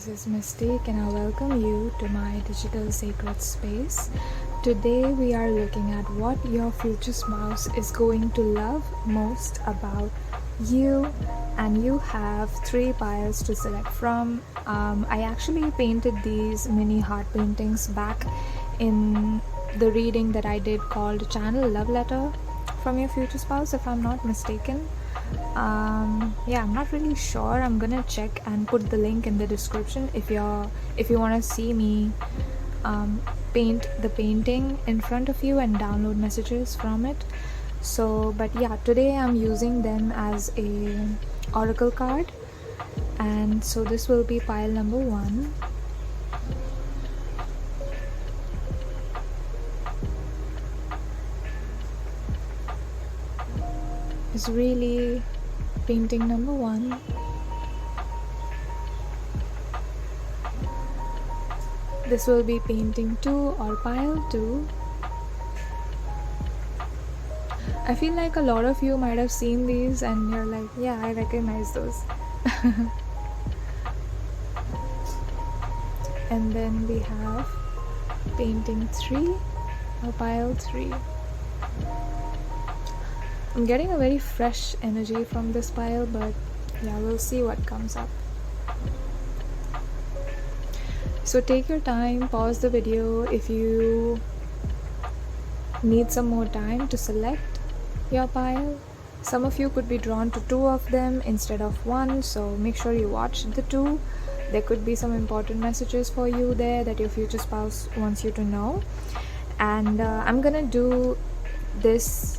this is Mystique and I welcome you to my digital sacred space. Today we are looking at what your future spouse is going to love most about you, and you have 3 piles to select from. I actually painted these mini heart paintings back in the reading that I did called Channel Love Letter from Your Future Spouse, if I'm not mistaken. I'm not really sure. I'm gonna check and put the link in the description if you want to see me paint the painting in front of you and download messages from it. But today I'm using them as a oracle card, and so this will be pile number 1. It's really painting number 1. This will be painting 2 or pile 2. I feel like a lot of you might have seen these and you're like, yeah, I recognize those. And then we have painting 3 or pile 3. I'm getting a very fresh energy from this pile, but we'll see what comes up. So take your time, pause the video if you need some more time to select your pile. Some of you could be drawn to 2 of them instead of 1, so make sure you watch the 2. There could be some important messages for you there that your future spouse wants you to know. And I'm gonna do this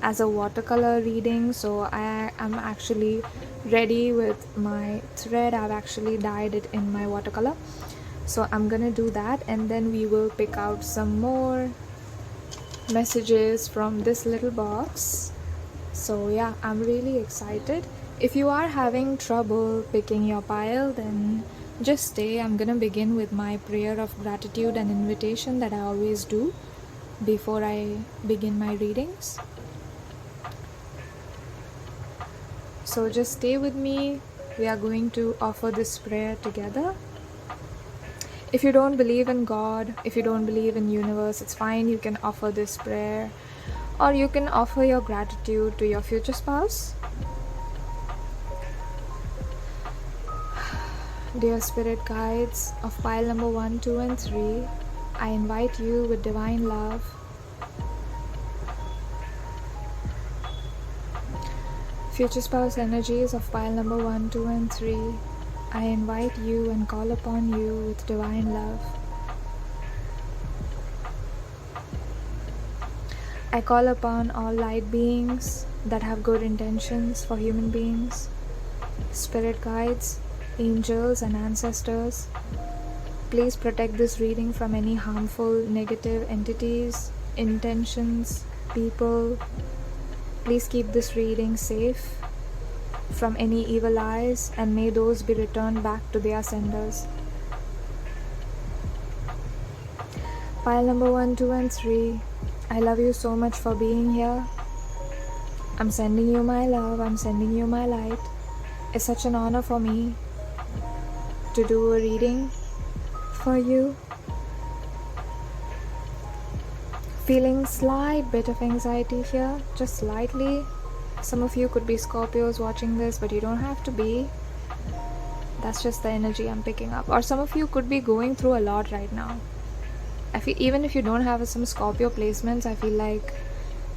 as a watercolor reading, so I am actually ready with my thread. I've actually dyed it in my watercolor, so I'm gonna do that, and then we will pick out some more messages from this little box. So I'm really excited. If you are having trouble picking your pile, then just stay. I'm gonna begin with my prayer of gratitude and invitation that I always do before I begin my readings. So just stay with me. We are going to offer this prayer together. If you don't believe in God, if you don't believe in universe, it's fine. You can offer this prayer, or you can offer your gratitude to your future spouse. Dear spirit guides of pile number 1, 2 and 3, I invite you with divine love. Future spouse energies of pile number 1, 2 and 3, I invite you and call upon you with divine love. I call upon all light beings that have good intentions for human beings, spirit guides, angels and ancestors. Please protect this reading from any harmful, negative entities, intentions, people. Please keep this reading safe from any evil eyes, and may those be returned back to their senders. Pile number 1, 2 and 3, I love you so much for being here. I'm sending you my love, I'm sending you my light. It's such an honor for me to do a reading for you. Feeling slight bit of anxiety here, just slightly. Some of you could be Scorpios watching this, but you don't have to be. That's just the energy I'm picking up. Or some of you could be going through a lot right now. I feel even if you don't have some Scorpio placements, I feel like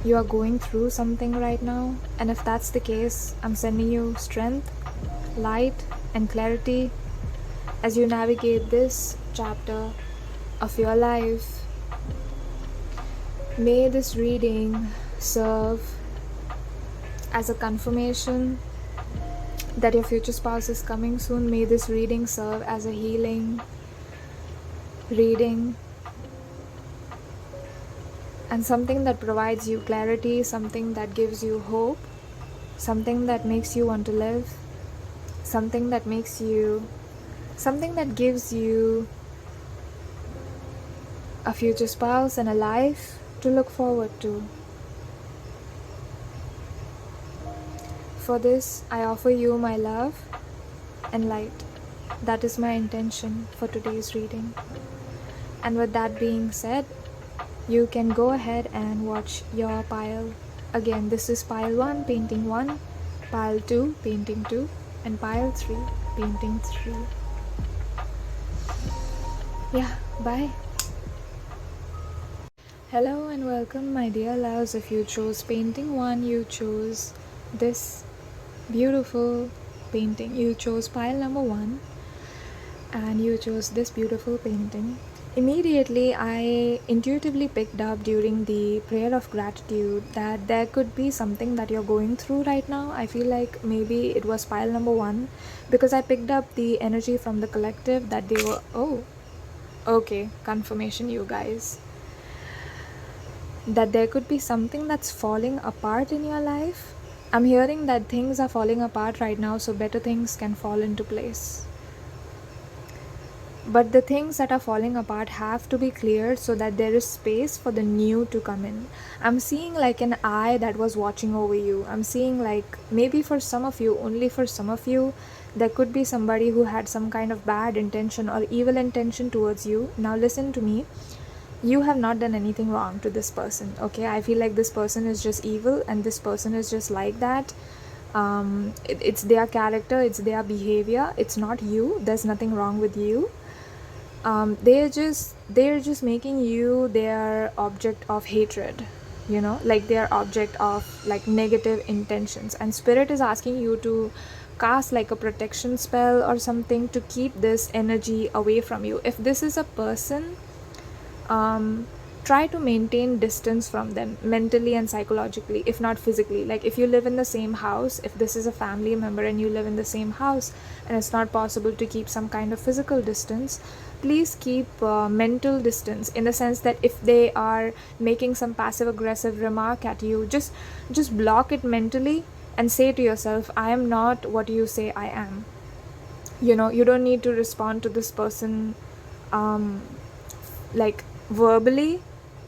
you are going through something right now. And if that's the case, I'm sending you strength, light and clarity as you navigate this chapter of your life. May this reading serve as a confirmation that your future spouse is coming soon. May this reading serve as a healing reading and something that provides you clarity, something that gives you hope, something that makes you want to live, something that gives you a future spouse and a life to look forward to. For this, I offer you my love and light. That is my intention for today's reading. And with that being said, you can go ahead and watch your pile. Again, this is pile 1, painting 1, pile 2, painting 2, and pile 3, painting 3. Yeah, bye. Hello and welcome, my dear loves. If you chose painting 1, you chose this beautiful painting. You chose pile number 1 and you chose this beautiful painting. Immediately, I intuitively picked up during the prayer of gratitude that there could be something that you're going through right now. I feel like maybe it was pile number 1 because I picked up the energy from the collective that they were, oh, okay, confirmation, you guys. That there could be something that's falling apart in your life. I'm hearing that things are falling apart right now, so better things can fall into place. But the things that are falling apart have to be cleared so that there is space for the new to come in. I'm seeing like an eye that was watching over you. I'm seeing like maybe for some of you, only for some of you, there could be somebody who had some kind of bad intention or evil intention towards you. Now listen to me. You have not done anything wrong to this person, okay? I feel like this person is just evil and this person is just like that. It's their character, it's their behavior, it's not you. There's nothing wrong with you. They're just making you their object of hatred, you know, like their object of like negative intentions, and spirit is asking you to cast like a protection spell or something to keep this energy away from you. If this is a person, try to maintain distance from them mentally and psychologically, if not physically. Like if you live in the same house, if this is a family member and you live in the same house and it's not possible to keep some kind of physical distance, please keep mental distance, in the sense that if they are making some passive aggressive remark at you, just block it mentally and say to yourself, I am not what you say I am. You know, you don't need to respond to this person like verbally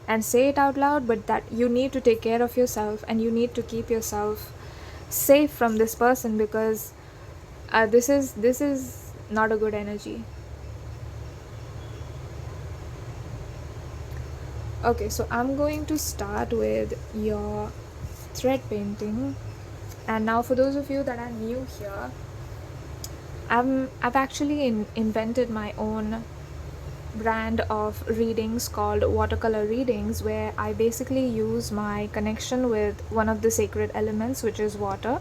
and say it out loud, but that you need to take care of yourself and you need to keep yourself safe from this person, because this is not a good energy. Okay, so I'm going to start with your thread painting. And now for those of you that are new here, I've actually invented my own brand of readings called watercolor readings, where I basically use my connection with one of the sacred elements, which is water,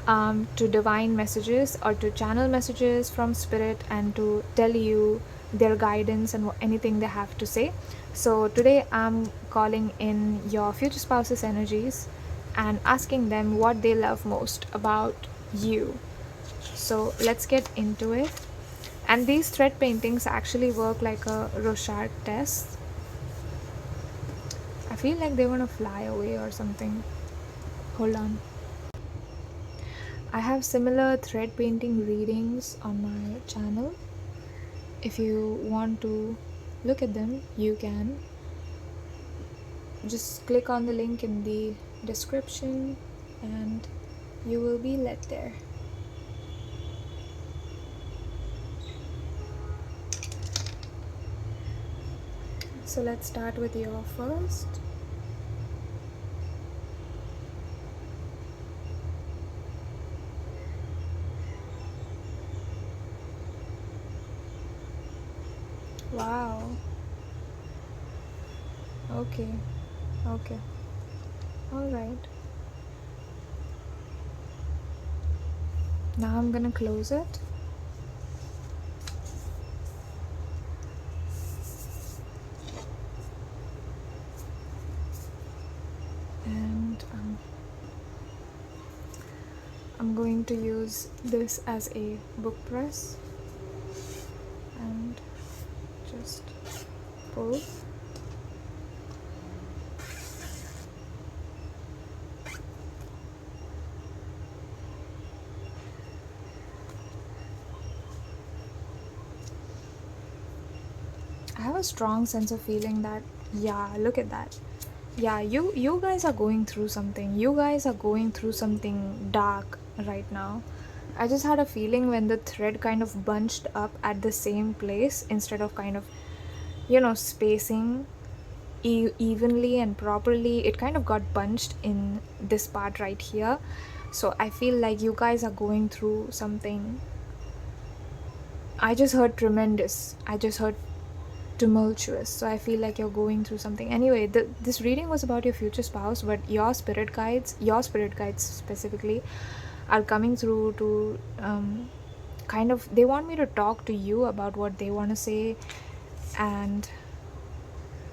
to divine messages or to channel messages from spirit and to tell you their guidance and anything they have to say. So today I'm calling in your future spouse's energies and asking them what they love most about you. So let's get into it. And these thread paintings actually work like a Rorschach test. I feel like they want to fly away or something. Hold on. I have similar thread painting readings on my channel. If you want to look at them, you can. Just click on the link in the description and you will be led there. So let's start with your first. Wow. Okay. Okay. All right. Now I'm gonna close it. And I'm going to use this as a book press and just pull. I have a strong sense of feeling that, yeah, look at that. Yeah, you guys are going through something. You guys are going through something dark right now. I just had a feeling when the thread kind of bunched up at the same place instead of kind of, spacing evenly and properly, it kind of got bunched in this part right here. So I feel like you guys are going through something. I just heard tremendous. I just heard tumultuous. So I feel like you're going through something. Anyway, this reading was about your future spouse, but your spirit guides specifically, are coming through to kind of, they want me to talk to you about what they want to say. And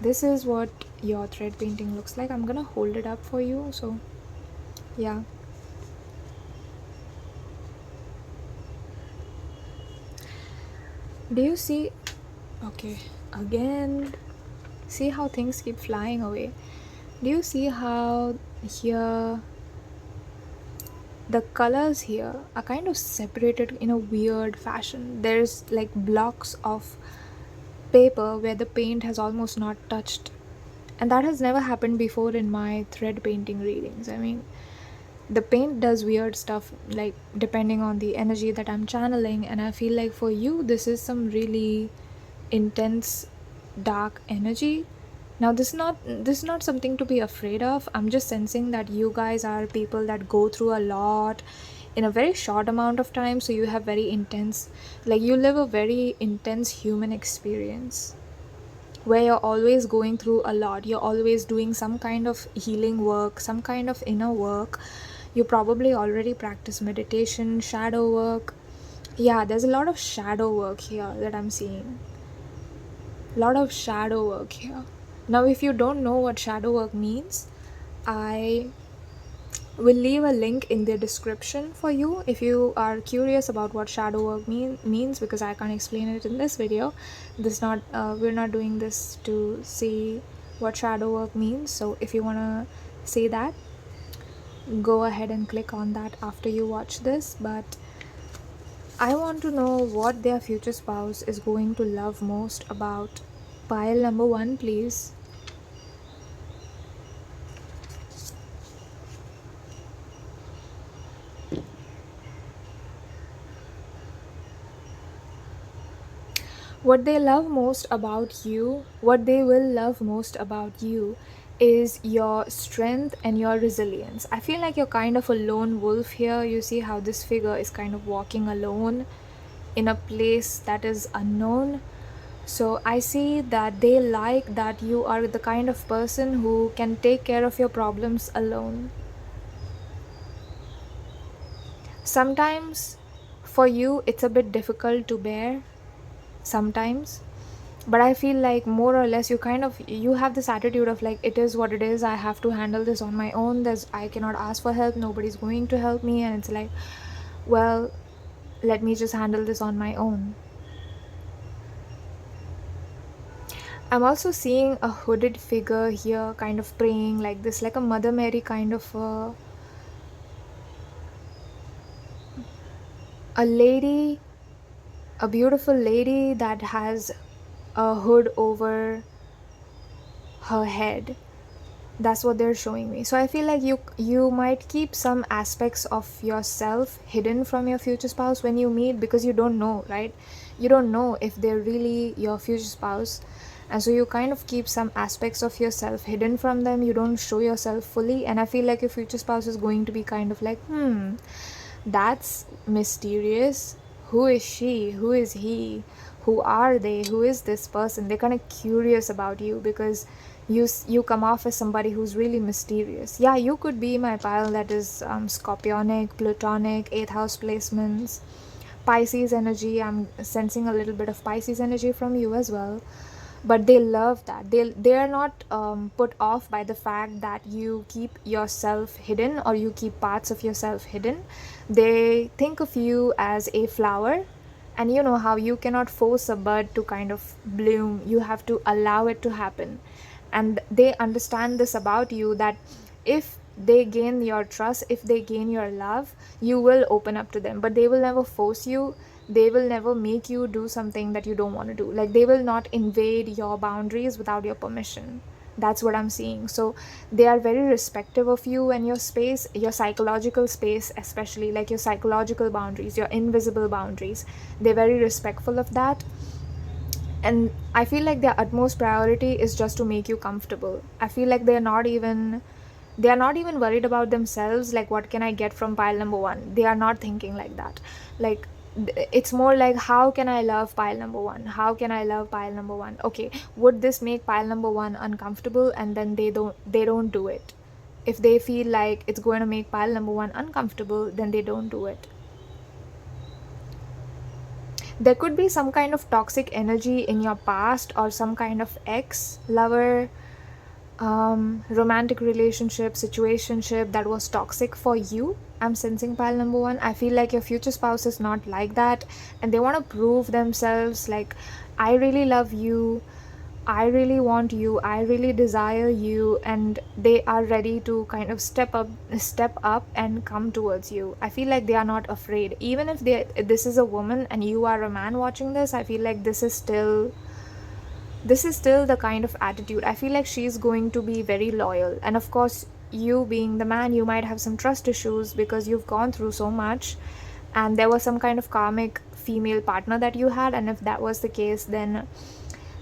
this is what your thread painting looks like. I'm gonna hold it up for you. So yeah, do you see? Okay, again, see how things keep flying away. Do you see how here the colors here are kind of separated in a weird fashion? There's like blocks of paper where the paint has almost not touched, and that has never happened before in my thread painting readings. I mean, the paint does weird stuff, like depending on the energy that I'm channeling, and I feel like for you this is some really intense dark energy. Now this is not something to be afraid of. I'm just sensing that you guys are people that go through a lot in a very short amount of time, so you have very intense, like you live a very intense human experience where you're always going through a lot. You're always doing some kind of healing work, some kind of inner work. You probably already practice meditation, shadow work. Yeah, there's a lot of shadow work here that I'm seeing. A lot of shadow work here. Now, if you don't know what shadow work means, I will leave a link in the description for you if you are curious about what shadow work means, because I can't explain it in this video. We're not doing this to see what shadow work means. So if you want to see that, go ahead and click on that after you watch this. But I want to know what their future spouse is going to love most about pile number 1, please. What they love most about you, what they will love most about you, is your strength and your resilience. I feel like you're kind of a lone wolf here. You see how this figure is kind of walking alone in a place that is unknown. So I see that they like that you are the kind of person who can take care of your problems alone. Sometimes for you it's a bit difficult to bear, sometimes, but I feel like more or less you have this attitude of like, it is what it is, I have to handle this on my own. I cannot ask for help, nobody's going to help me, and it's like, well, let me just handle this on my own. I'm also seeing a hooded figure here kind of praying like this, like a Mother Mary kind of a lady, a beautiful lady that has a hood over her head. That's what they're showing me. So I feel like you might keep some aspects of yourself hidden from your future spouse when you meet, because you don't know, right? You don't know if they're really your future spouse, and so you kind of keep some aspects of yourself hidden from them. You don't show yourself fully, and I feel like your future spouse is going to be kind of like, that's mysterious. Who is she? Who is he? Who are they? Who is this person? They're kind of curious about you because you come off as somebody who's really mysterious. Yeah, you could be my pile that is scorpionic, plutonic, 8th house placements, Pisces energy. I'm sensing a little bit of Pisces energy from you as well. But they love that. They are not put off by the fact that you keep yourself hidden or you keep parts of yourself hidden. They think of you as a flower, and you know how you cannot force a bud to kind of bloom. You have to allow it to happen. And they understand this about you, that if they gain your trust, if they gain your love, you will open up to them, but they will never force you. They will never make you do something that you don't want to do. Like, they will not invade your boundaries without your permission. That's what I'm seeing. So they are very respective of you and your space, your psychological space, especially like your psychological boundaries, your invisible boundaries. They're very respectful of that. And I feel like their utmost priority is just to make you comfortable. I feel like they are not even worried about themselves, like what can I get from pile number one. They are not thinking like that. Like it's more like, how can I love pile number one, how can I love pile number one, okay, would this make pile number one uncomfortable, and then they don't do it. If they feel like it's going to make pile number one uncomfortable, then they don't do it. There could be some kind of toxic energy in your past, or some kind of ex lover, romantic relationship, situationship that was toxic for you. I'm sensing pile number one. I feel like your future spouse is not like that, and they want to prove themselves, like, I really love you, I really want you, I really desire you, and they are ready to kind of step up and come towards you. I feel like they are not afraid. Even if this is a woman and you are a man watching this, I feel like this is still the kind of attitude. I feel like she's going to be very loyal. And of course, you being the man, you might have some trust issues because you've gone through so much, and there was some kind of karmic female partner that you had. And if that was the case, then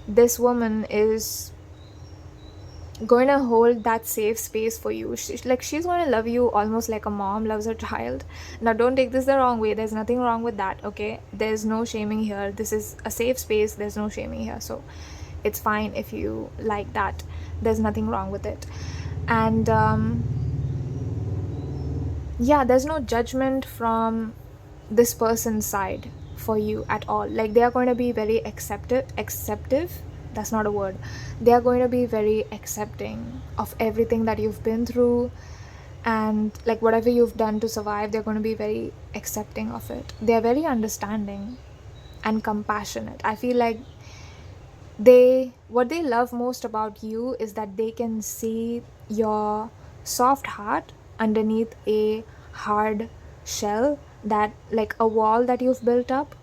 this woman is going to hold that safe space for you. She's going to love you almost like a mom loves her child. Now, don't take this the wrong way. There's nothing wrong with that, okay? There's no shaming here. This is a safe space. There's no shaming here. So it's fine if you like that. There's nothing wrong with it. And yeah, there's no judgment from this person's side for you at all. Like, they are going to be very acceptive. That's not a word. They are going to be very accepting of everything that you've been through, and like whatever you've done to survive, they're going to be very accepting of it. They're very understanding and compassionate. I feel like what they love most about you is that they can see your soft heart underneath a hard shell, that like a wall that you've built up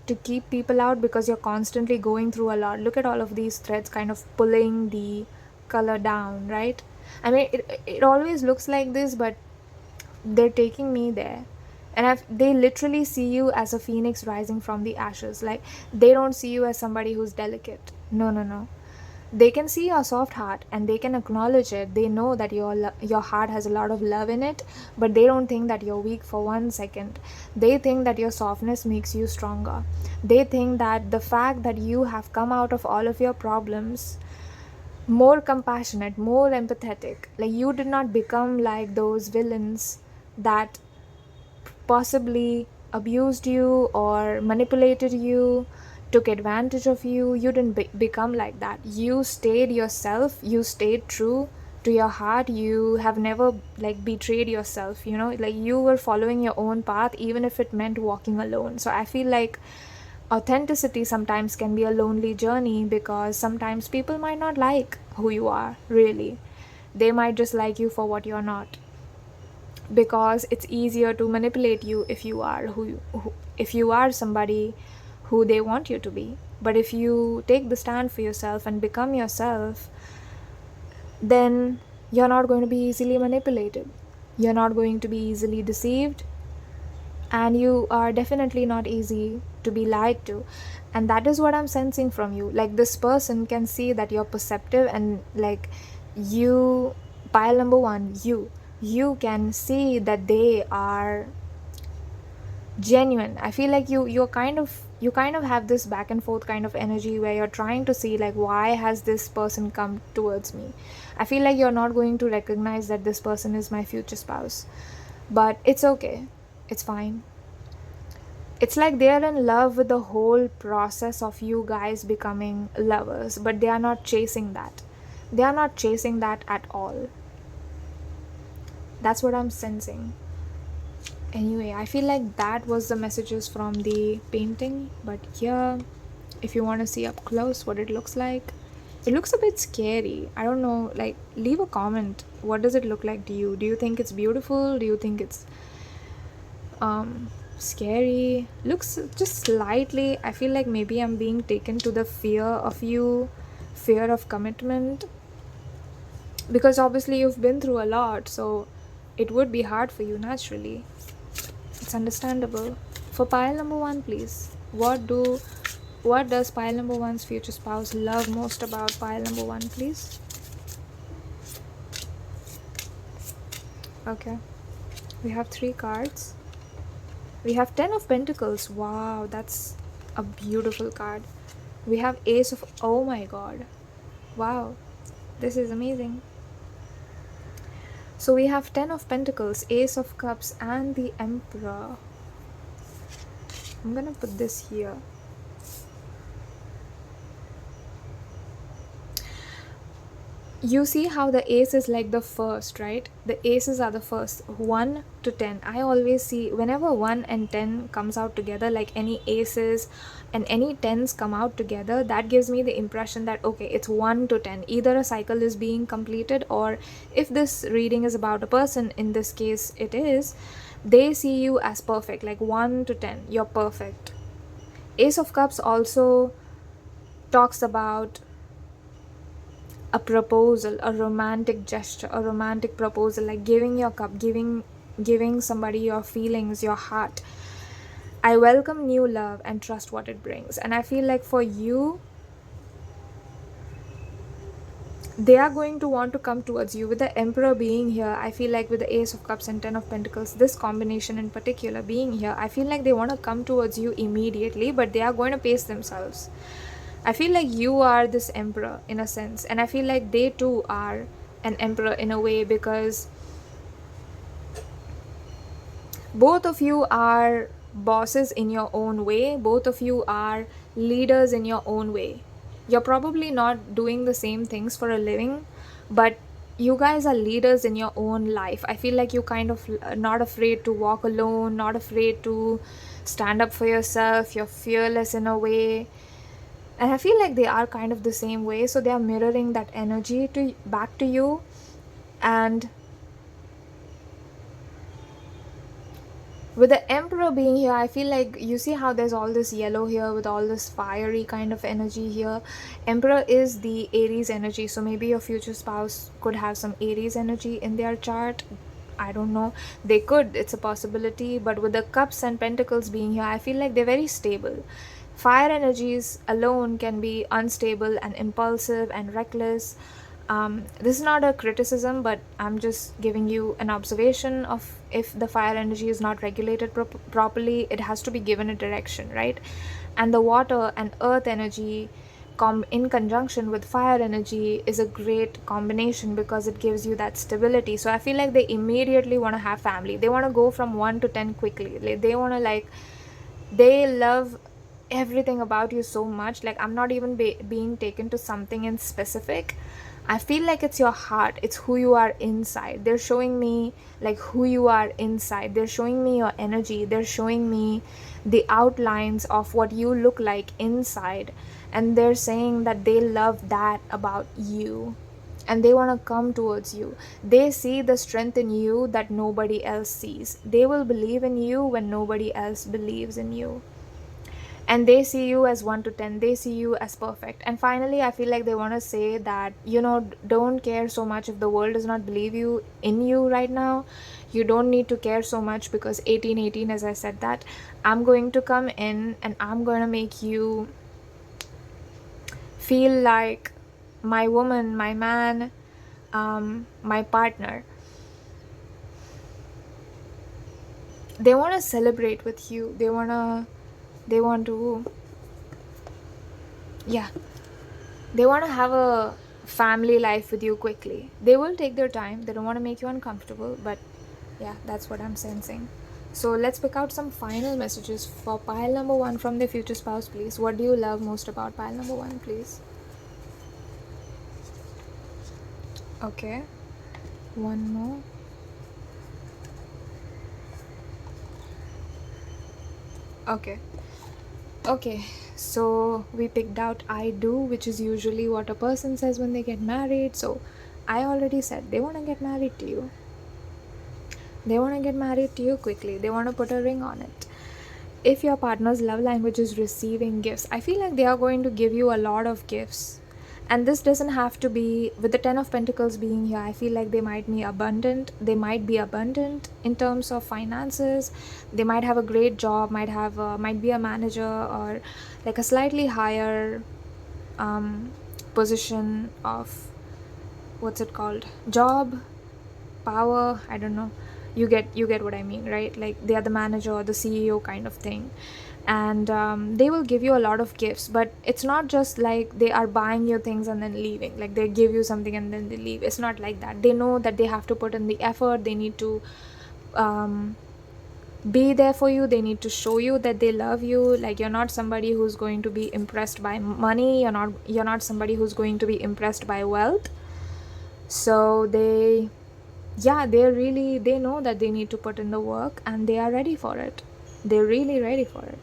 to keep people out, because you're constantly going through a lot. Look at all of these threads kind of pulling the color down, right? I mean, it always looks like this, but they're taking me there. And they literally see you as a phoenix rising from the ashes. Like, they don't see you as somebody who's delicate. No. They can see your soft heart and they can acknowledge it. They know that your heart has a lot of love in it, but they don't think that you're weak for 1 second. They think that your softness makes you stronger. They think that the fact that you have come out of all of your problems more compassionate, more empathetic, like you did not become like those villains that possibly abused you or manipulated you, took advantage of you. You didn't become like that. You stayed yourself. You stayed true to your heart. You have never like betrayed yourself, like you were following your own path, even if it meant walking alone. So I feel like authenticity sometimes can be a lonely journey, because sometimes people might not like who you are, really. They might just like you for what you're not, because it's easier to manipulate you if you are if you are somebody who they want you to be. But if you take the stand for yourself and become yourself, then you're not going to be easily manipulated. You're not going to be easily deceived, and you are definitely not easy to be lied to. And that is what I'm sensing from you. Like, this person can see that you're perceptive, and like you, pile number one, you can see that they are genuine. I feel like you kind of have this back and forth kind of energy where you're trying to see, like, why has this person come towards me. I feel like you're not going to recognize that this person is my future spouse, but it's okay, it's fine. It's like they're in love with the whole process of you guys becoming lovers, but they are not chasing that. They are not chasing that at all. That's what I'm sensing. Anyway, I feel like that was the messages from the painting. But yeah, if you want to see up close what it looks like, it looks a bit scary. I don't know, like, leave a comment. What does it look like to you? Do you think it's beautiful? Do you think it's scary? Looks just slightly, I feel like maybe I'm being taken to the fear of you, fear of commitment. because obviously you've been through a lot, so it would be hard for you naturally. It's understandable. For pile number 1, please, what does pile number 1's future spouse love most about pile number 1, please? Okay, we have 3 cards. We have 10 of Pentacles. Wow, that's a beautiful card. We have Ace of, oh my god, wow, this is amazing. So we have 10 of Pentacles, Ace of Cups, and the Emperor. I'm gonna put this here. You see how the ace is like the first, right? The aces are the first, 1 to 10. I always see whenever 1 and 10 comes out together, like any aces and any 10s come out together, that gives me the impression that, okay, it's 1 to 10. Either a cycle is being completed, or if this reading is about a person, in this case it is, they see you as perfect, like 1 to 10, you're perfect. Ace of Cups also talks about a proposal, a romantic gesture, a romantic proposal, like giving your cup, giving somebody your feelings, your heart. I welcome new love and trust what it brings. And I feel like for you, they are going to want to come towards you. With the Emperor being here, I feel like with the Ace of Cups and 10 of Pentacles, this combination in particular being here, I feel like they want to come towards you immediately, but they are going to pace themselves. I feel like you are this Emperor in a sense, and I feel like they too are an Emperor in a way, because both of you are bosses in your own way, both of you are leaders in your own way. You're probably not doing the same things for a living, but you guys are leaders in your own life. I feel like you kind of not afraid to walk alone, not afraid to stand up for yourself, you're fearless in a way. And I feel like they are kind of the same way, so they are mirroring that energy back to you. And with the Emperor being here, I feel like you see how there's all this yellow here with all this fiery kind of energy here. Emperor is the Aries energy, so maybe your future spouse could have some Aries energy in their chart. I don't know, they could, it's a possibility. But with the Cups and Pentacles being here, I feel like they're very stable. Fire energies alone can be unstable and impulsive and reckless. This is not a criticism, but I'm just giving you an observation of if the fire energy is not regulated properly, it has to be given a direction, right? And the water and earth energy in conjunction with fire energy is a great combination because it gives you that stability. So I feel like they immediately want to have family. They want to go from 1 to 10 quickly. They want to they love everything about you so much. Like, I'm not even being taken to something in specific. I feel like it's your heart, it's who you are inside. They're showing me like who you are inside. They're showing me your energy. They're showing me the outlines of what you look like inside, and they're saying that they love that about you and they want to come towards you. They see the strength in you that nobody else sees. They will believe in you when nobody else believes in you. And they see you as 1 to 10. They see you as perfect. And finally, I feel like they want to say that, don't care so much if the world does not believe in you right now. You don't need to care so much, because 1818, as I said, that I'm going to come in and I'm going to make you feel like my woman, my man, my partner. They want to celebrate with you. They want to have a family life with you quickly. They will take their time. They don't want to make you uncomfortable, but yeah, that's what I'm sensing. So let's pick out some final messages for pile number 1 from their future spouse, please. What do you love most about pile number 1, please? Okay, one more. Okay, so we picked out I do, which is usually what a person says when they get married. So I already said they want to get married to you. They want to get married to you quickly. They want to put a ring on it. If your partner's love language is receiving gifts, I feel like they are going to give you a lot of gifts. And this doesn't have to be with the 10 of Pentacles being here. I feel like they might be abundant. They might be abundant in terms of finances. They might have a great job, might be a manager, or like a slightly higher position of, what's it called, job, power, I don't know. You get what I mean, right? Like they are the manager or the CEO kind of thing. And they will give you a lot of gifts, but it's not just like they are buying your things and then leaving, like they give you something and then they leave. It's not like that. They know that they have to put in the effort. They need to be there for you. They need to show you that they love you. Like you're not somebody who's going to be impressed by money. You're not somebody who's going to be impressed by wealth. So they know that they need to put in the work, and they are ready for it. They're really ready for it.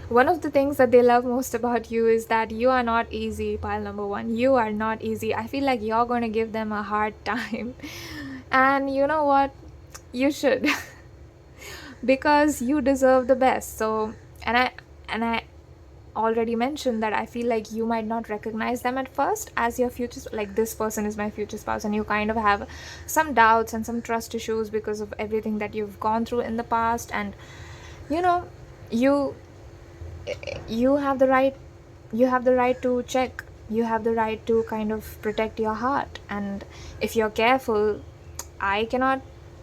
One of the things that they love most about you is that you are not easy, pile number one. You are not easy. I feel like you're going to give them a hard time. And you know what? You should. Because you deserve the best. So, and I already mentioned that I feel like you might not recognize them at first as your future, like this person is my future spouse, and you kind of have some doubts and some trust issues because of everything that you've gone through in the past. And you know, you have the right to check. You have the right to kind of protect your heart, and if you're careful, I cannot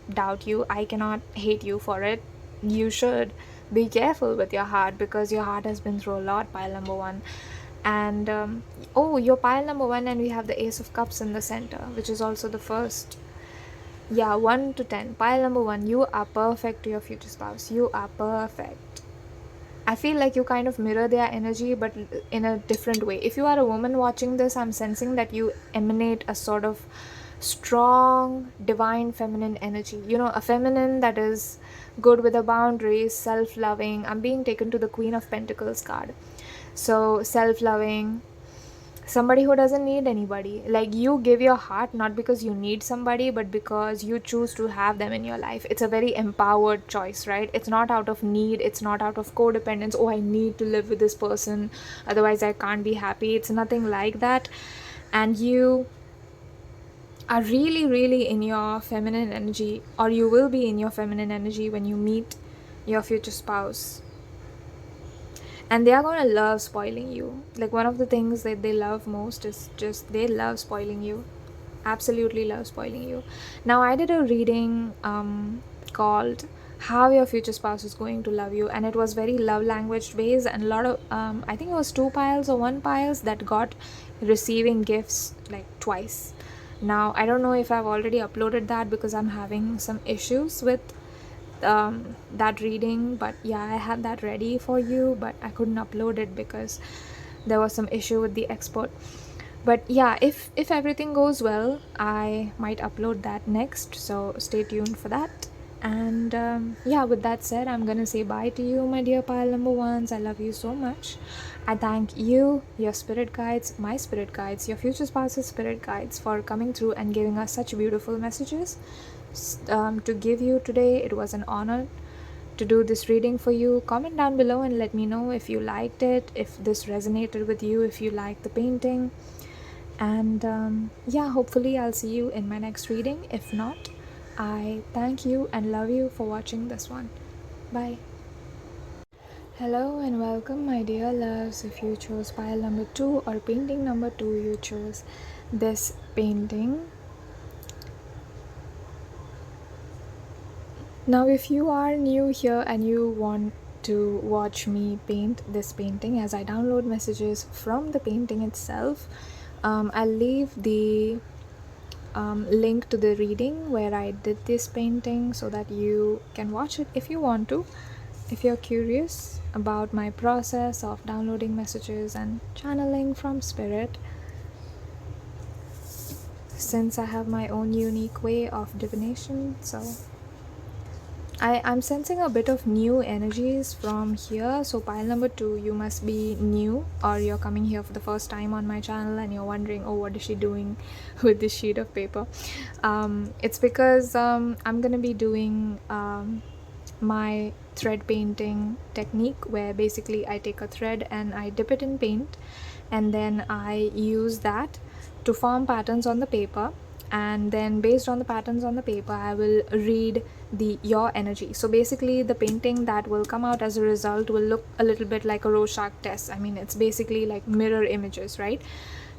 doubt you, I cannot hate you for it. You should be careful with your heart, because your heart has been through a lot, pile number one. And you're pile number one, and we have the Ace of Cups in the center, which is also the first. 1 to 10, pile number one. You are perfect to your future spouse. You are perfect. I feel like you kind of mirror their energy, but in a different way. If you are a woman watching this, I'm sensing that you emanate a sort of strong, divine feminine energy. You know, a feminine that is good with the boundaries, self-loving. I'm being taken to the Queen of Pentacles card. So, self-loving, somebody who doesn't need anybody. Like you give your heart not because you need somebody, but because you choose to have them in your life. It's a very empowered choice, right? It's not out of need. It's not out of codependence. Oh, I need to live with this person, otherwise I can't be happy. It's nothing like that. And you are really, really in your feminine energy, or you will be in your feminine energy when you meet your future spouse. And they are going to love spoiling you. Like one of the things that they love most is just they love spoiling you. Absolutely love spoiling you. Now, I did a reading called How Your Future Spouse is Going to Love You, and it was very love language based, and a lot of I think it was 2 piles or 1 piles that got receiving gifts like twice. Now, I don't know if I've already uploaded that because I'm having some issues with that reading, but yeah, I had that ready for you, but I couldn't upload it because there was some issue with the export. But yeah, if everything goes well, I might upload that next, so stay tuned for that. And yeah, with that said, I'm gonna say bye to you, my dear pile number ones. I love you so much. I thank you, your spirit guides, my spirit guides, your future spouse's spirit guides, for coming through and giving us such beautiful messages to give you today. It was an honor to do this reading for you. Comment down below and let me know if you liked it, if this resonated with you, if you liked the painting. And yeah, hopefully I'll see you in my next reading. If not, I thank you and love you for watching this one. Bye. Hello and welcome, my dear loves. If you chose pile number 2 or painting number 2, you chose this painting. Now, if you are new here and you want to watch me paint this painting as I download messages from the painting itself, I'll leave the link to the reading where I did this painting so that you can watch it if you want to. If you're curious about my process of downloading messages and channeling from spirit, since I have my own unique way of divination, so I'm sensing a bit of new energies from here. So pile number 2, you must be new, or you're coming here for the first time on my channel and you're wondering, oh, what is she doing with this sheet of paper? It's because I'm gonna be doing my thread painting technique, where basically I take a thread and I dip it in paint, and then I use that to form patterns on the paper, and then based on the patterns on the paper I will read your energy. So basically the painting that will come out as a result will look a little bit like a Rorschach test. I mean, it's basically like mirror images, right?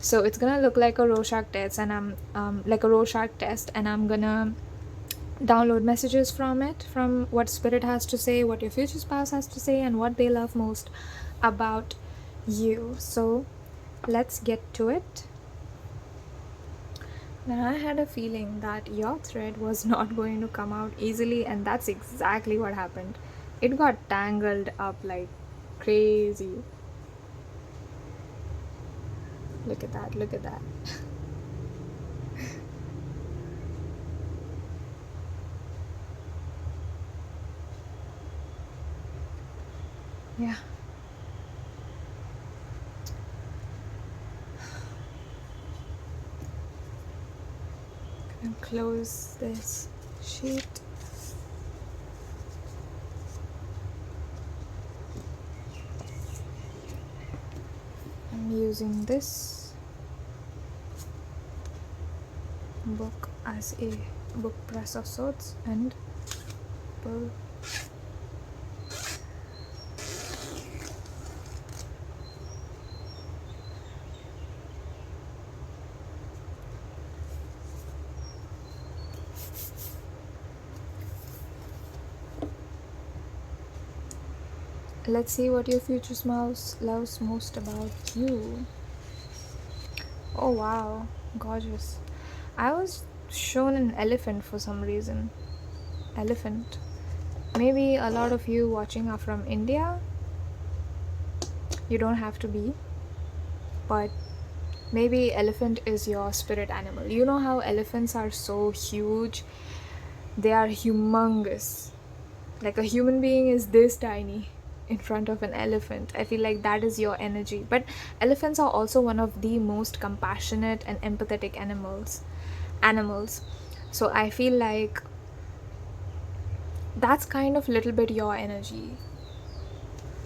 So it's gonna look like a Rorschach test, and I'm gonna download messages from it, from what spirit has to say, what your future spouse has to say, and what they love most about you. So let's get to it. Now, I had a feeling that your thread was not going to come out easily, and that's exactly what happened. It got tangled up like crazy. Look at that, look at that. Yeah. Gonna close this sheet. I'm using this book as a book press of sorts, and pull. Let's see what your future spouse loves most about you. Oh wow, gorgeous. I was shown an elephant for some reason. Elephant. Maybe a lot of you watching are from India. You don't have to be. But maybe elephant is your spirit animal. You know how elephants are so huge? They are humongous. Like a human being is this tiny in front of an elephant. I feel like that is your energy. But elephants are also one of the most compassionate and empathetic animals. So I feel like that's kind of little bit your energy.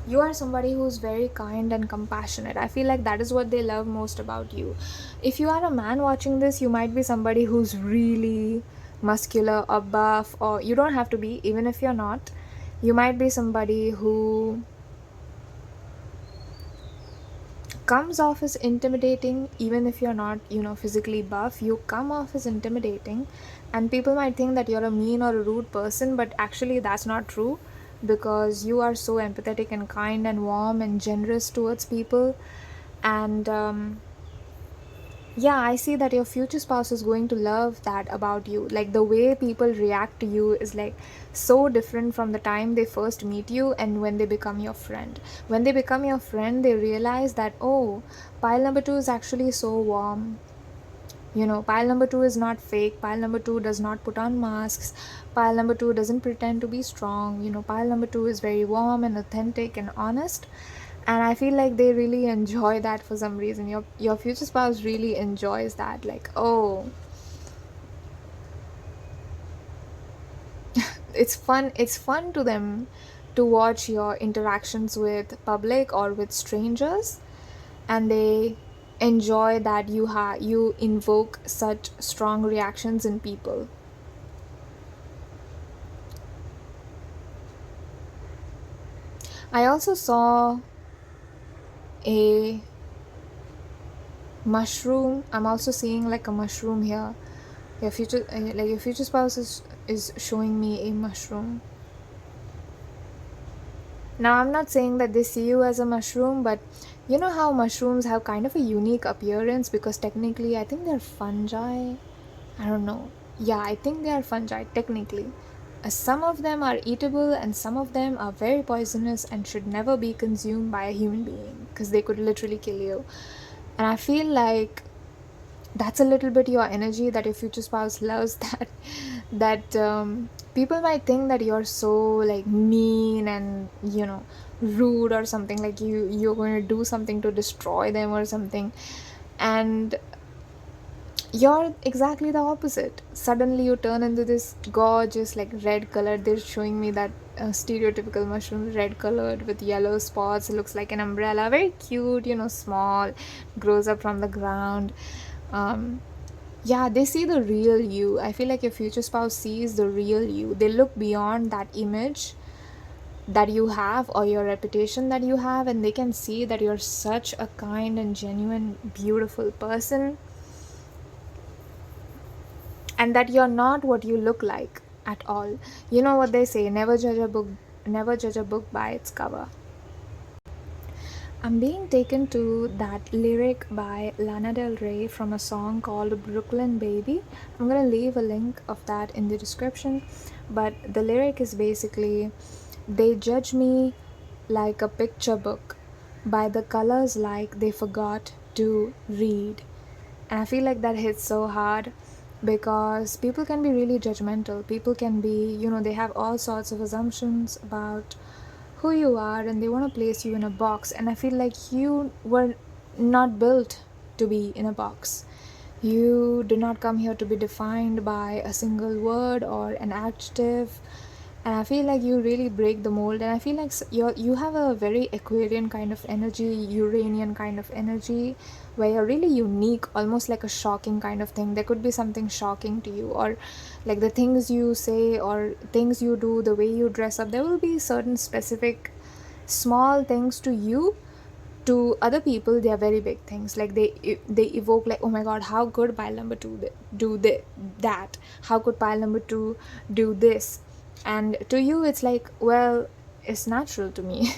You are somebody who's very kind and compassionate. I feel like that is what they love most about you. If you are a man watching this, you might be somebody who's really muscular or buff, or you don't have to be, even if you're not. You might be somebody who comes off as intimidating, even if you're not, physically buff. You come off as intimidating, and people might think that you're a mean or a rude person, but actually that's not true, because you are so empathetic and kind and warm and generous towards people. And yeah, I see that your future spouse is going to love that about you. Like, the way people react to you is like so different from the time they first meet you and when they become your friend. When they become your friend, they realize that, oh, pile number 2 is actually so warm. Pile number 2 is not fake. Pile number 2 does not put on masks. Pile number 2 doesn't pretend to be strong. Pile number 2 is very warm and authentic and honest. And I feel like they really enjoy that for some reason. Your future spouse really enjoys that. Like, oh, it's fun to them to watch your interactions with public or with strangers, and they enjoy that you invoke such strong reactions in people. I also saw a mushroom. I'm also seeing like a mushroom here. Your future spouse is showing me a mushroom. Now, I'm not saying that they see you as a mushroom, but you know how mushrooms have kind of a unique appearance, because technically I think they're fungi. I don't know. Yeah, I think they are fungi technically. Some of them are eatable and some of them are very poisonous and should never be consumed by a human being, because they could literally kill you. And I feel like that's a little bit your energy, that your future spouse loves that people might think that you're so like mean and rude or something, like you're going to do something to destroy them or something, and you're exactly the opposite. Suddenly you turn into this gorgeous like red color. They're showing me that stereotypical mushroom, red colored with yellow spots, looks like an umbrella, very cute, small, grows up from the ground. Yeah, they see the real you. I feel like your future spouse sees the real you. They look beyond that image that you have or your reputation that you have, and they can see that you're such a kind and genuine, beautiful person, and that you're not what you look like at all. You know what they say, never judge a book by its cover. I'm being taken to that lyric by Lana Del Rey from a song called Brooklyn Baby. I'm gonna leave a link of that in the description, but the lyric is basically, they judge me like a picture book by the colors like they forgot to read. And I feel like that hits so hard, because people can be really judgmental. People can be, they have all sorts of assumptions about who you are, and they want to place you in a box. And I feel like you were not built to be in a box. You did not come here to be defined by a single word or an adjective. And I feel like you really break the mold, and I feel like you have a very Aquarian kind of energy, Uranian kind of energy, where you're really unique, almost like a shocking kind of thing. There could be something shocking to you, or like the things you say or things you do, the way you dress up. There will be certain specific small things to you. To other people, they are very big things. Like they evoke, like, oh my god, how could pile number 2 do that? How could pile number 2 do this? And to you, it's like, well, it's natural to me.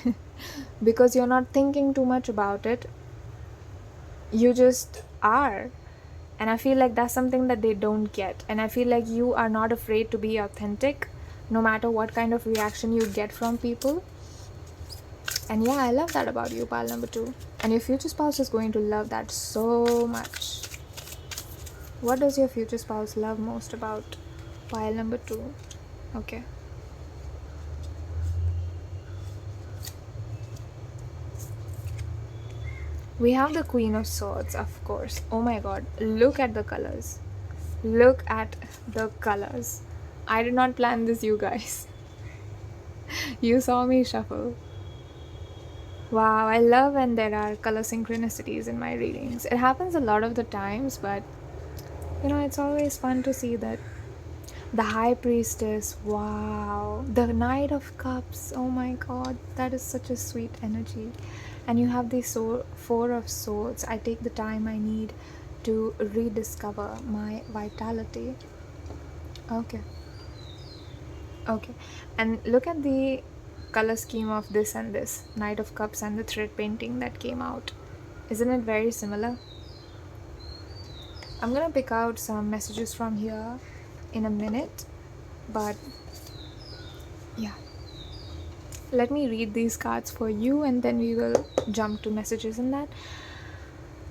Because you're not thinking too much about it. You just are. And I feel like that's something that they don't get. And I feel like you are not afraid to be authentic, no matter what kind of reaction you get from people. And yeah, I love that about you, pile number 2. And your future spouse is going to love that so much. What does your future spouse love most about pile number 2? Okay. We have the Queen of Swords, of course. Oh my god, look at the colors. Look at the colors. I did not plan this, you guys. You saw me shuffle. Wow, I love when there are color synchronicities in my readings. It happens a lot of the times, but it's always fun to see that. The High Priestess, wow. The Knight of Cups, oh my god, that is such a sweet energy. And you have the Four of Swords. I take the time I need to rediscover my vitality. Okay. And look at the color scheme of this and this, Knight of Cups and the thread painting that came out. Isn't it very similar? I'm gonna pick out some messages from here in a minute, but yeah, let me read these cards for you, and then we will jump to messages in that.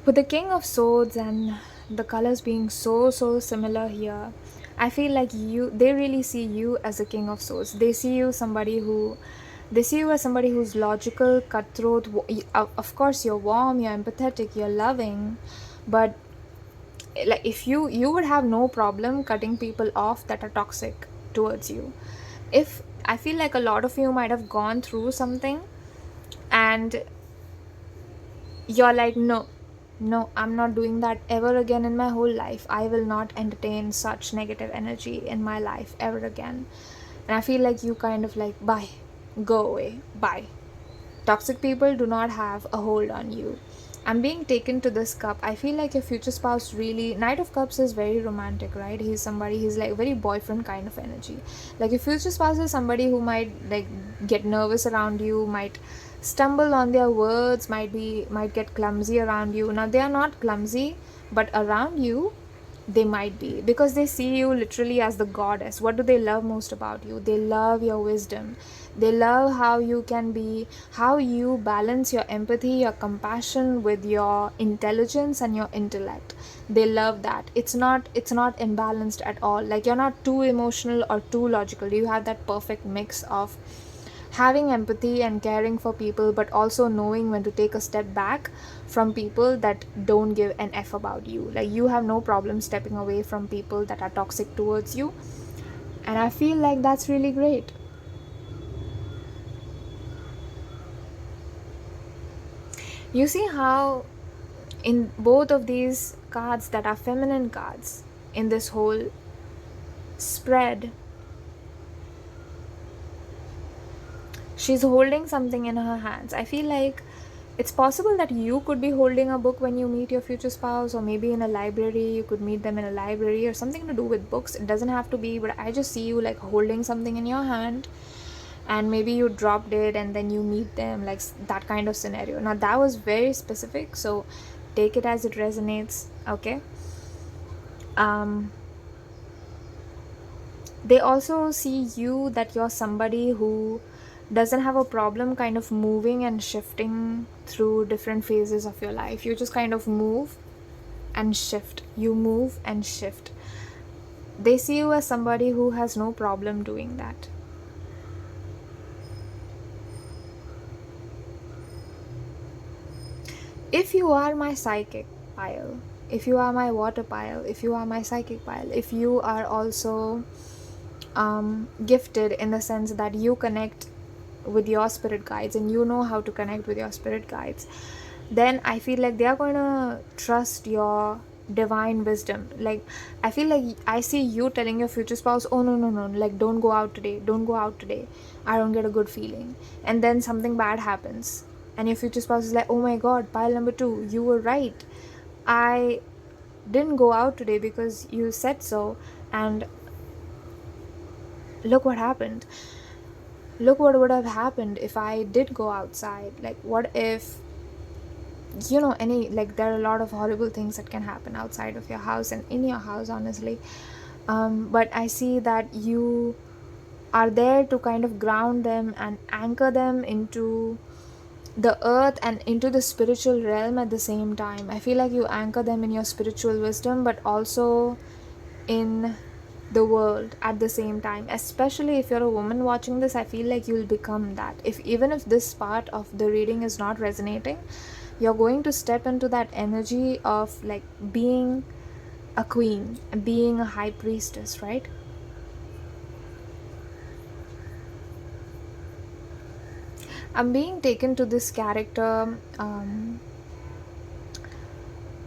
With the King of Swords and the colors being so similar here, I feel like they really see you as a King of Swords. They see you as somebody who's logical, cutthroat. Of course, you're warm, you're empathetic, you're loving, but like if you would have no problem cutting people off that are toxic towards you. If I feel like a lot of you might have gone through something and you're like, no, I'm not doing that ever again in my whole life. I will not entertain such negative energy in my life ever again. And I feel like you kind of like, bye, go away, bye. Toxic people do not have a hold on you. I'm being taken to this cup. I feel like your future spouse really, Knight of Cups is very romantic, right? He's like very boyfriend kind of energy. Like your future spouse is somebody who might like get nervous around you, might stumble on their words, might get clumsy around you. Now they are not clumsy, but around you they might be, because they see you literally as the goddess. What do they love most about you? They love your wisdom. They love how you balance your empathy, your compassion with your intelligence and your intellect. They love that. It's not imbalanced at all. Like you're not too emotional or too logical. You have that perfect mix of having empathy and caring for people, but also knowing when to take a step back from people that don't give an F about you. Like you have no problem stepping away from people that are toxic towards you. And I feel like that's really great. You see how in both of these cards that are feminine cards in this whole spread, she's holding something in her hands. I feel like it's possible that you could be holding a book when you meet your future spouse, or maybe in a library, you could meet them in a library, or something to do with books. It doesn't have to be, but I just see you like holding something in your hand, and maybe you dropped it and then you meet them, like that kind of scenario. Now that was very specific, so take it as it resonates, okay? They also see you that you're somebody who doesn't have a problem kind of moving and shifting through different phases of your life. You just kind of move and shift. You move and shift. They see you as somebody who has no problem doing that. If you are my psychic pile, if you are my water pile, if you are my psychic pile, if you are also gifted in the sense that you connect with your spirit guides and you know how to connect with your spirit guides, then I feel like they are going to trust your divine wisdom. Like I feel like I see you telling your future spouse, oh no, like don't go out today, I don't get a good feeling, and then something bad happens and your future spouse is like, oh my god, pile number 2, you were right, I didn't go out today because you said so, and look what happened. Look what would have happened if I did go outside. Like what if, you know, there are a lot of horrible things that can happen outside of your house and in your house, honestly. But I see that you are there to kind of ground them and anchor them into the earth and into the spiritual realm at the same time. I feel like you anchor them in your spiritual wisdom, but also in the world at the same time. Especially if you're a woman watching this, I feel like you'll become that. Even if this part of the reading is not resonating, you're going to step into that energy of like being a queen, being a high priestess, right? I'm being taken to this character.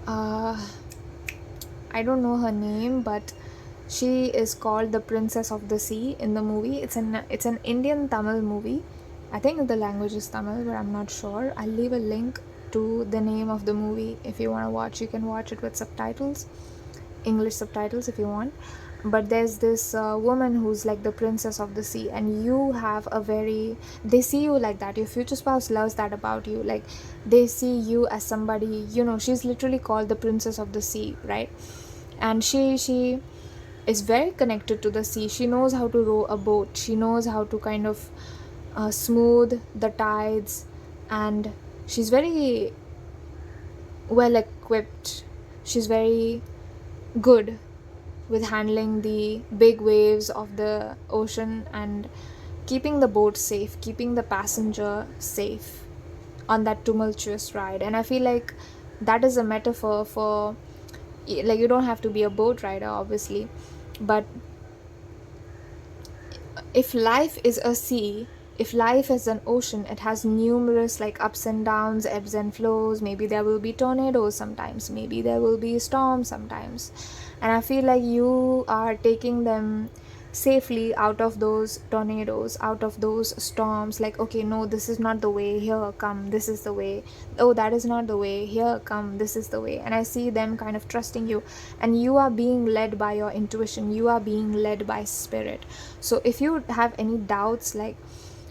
I don't know her name, but she is called the Princess of the Sea in the movie. It's an Indian Tamil movie. I think the language is Tamil, but I'm not sure. I'll leave a link to the name of the movie. If you want to watch, you can watch it with subtitles, English subtitles if you want. But there's this woman who's like the princess of the sea, and you have they see you like that. Your future spouse loves that about you. Like they see you as somebody, you know, she's literally called the princess of the sea, right? And she is very connected to the sea. She knows how to row a boat. She knows how to kind of smooth the tides, and she's very well equipped. She's very good with handling the big waves of the ocean and keeping the boat safe, keeping the passenger safe on that tumultuous ride. And I feel like that is a metaphor for, like, you don't have to be a boat rider, obviously, but if life is a sea, if life is an ocean, it has numerous like ups and downs, ebbs and flows. Maybe there will be tornadoes sometimes, maybe there will be storms sometimes, and I feel like you are taking them safely out of those tornadoes, out of those storms. Like, okay, no, this is not the way, here come, this is the way. Oh, that is not the way, here come, this is the way. And I see them kind of trusting you, and you are being led by your intuition, you are being led by spirit. So if you have any doubts, like,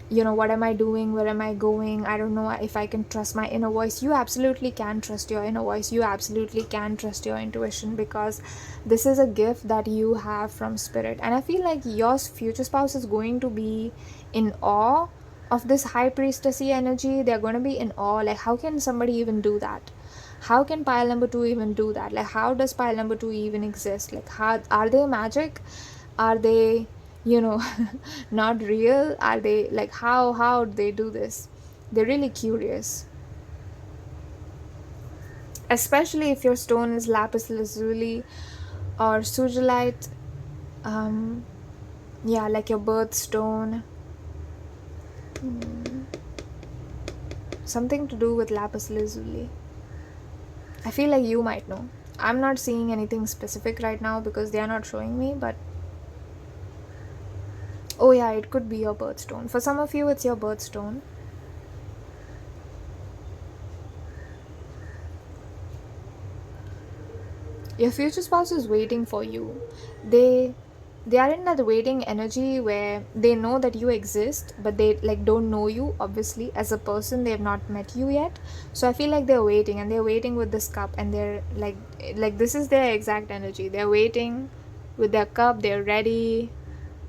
you know, what am I doing, where am I going, I don't know if I can trust my inner voice, you absolutely can trust your inner voice, you absolutely can trust your intuition, because this is a gift that you have from spirit. And I feel like your future spouse is going to be in awe of this high priestessy energy. They're going to be in awe, like, how can somebody even do that? How can pile number 2 even do that? Like, how does pile number 2 even exist? Like, how are they magic? Are they, you know, not real? Are they, like, how do they do this? They're really curious, especially if your stone is lapis lazuli or sugilite, like your birthstone. Something to do with lapis lazuli. I feel like you might know. I'm not seeing anything specific right now because they are not showing me, but oh yeah, it could be your birthstone. For some of you, it's your birthstone. Your future spouse is waiting for you. They are in that waiting energy where they know that you exist, but they like don't know you obviously as a person. They have not met you yet. So I feel like they're waiting, and they're waiting with this cup, and they're like this is their exact energy. They're waiting with their cup, they're ready.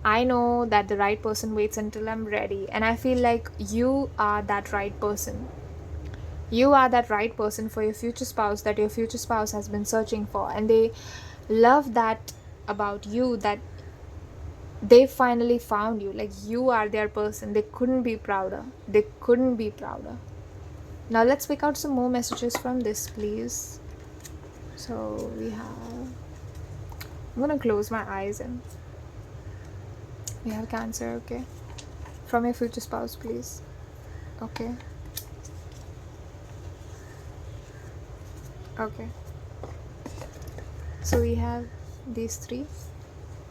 I know that the right person waits until I'm ready, and I feel like you are that right person. You are that right person for your future spouse that your future spouse has been searching for, and they love that about you, that they finally found you. Like, you are their person. They couldn't be prouder. They couldn't be prouder. Now let's pick out some more messages from this, please. So we have, I'm gonna close my eyes and we have Cancer. Okay, from your future spouse, please. Okay. Okay, so we have these three.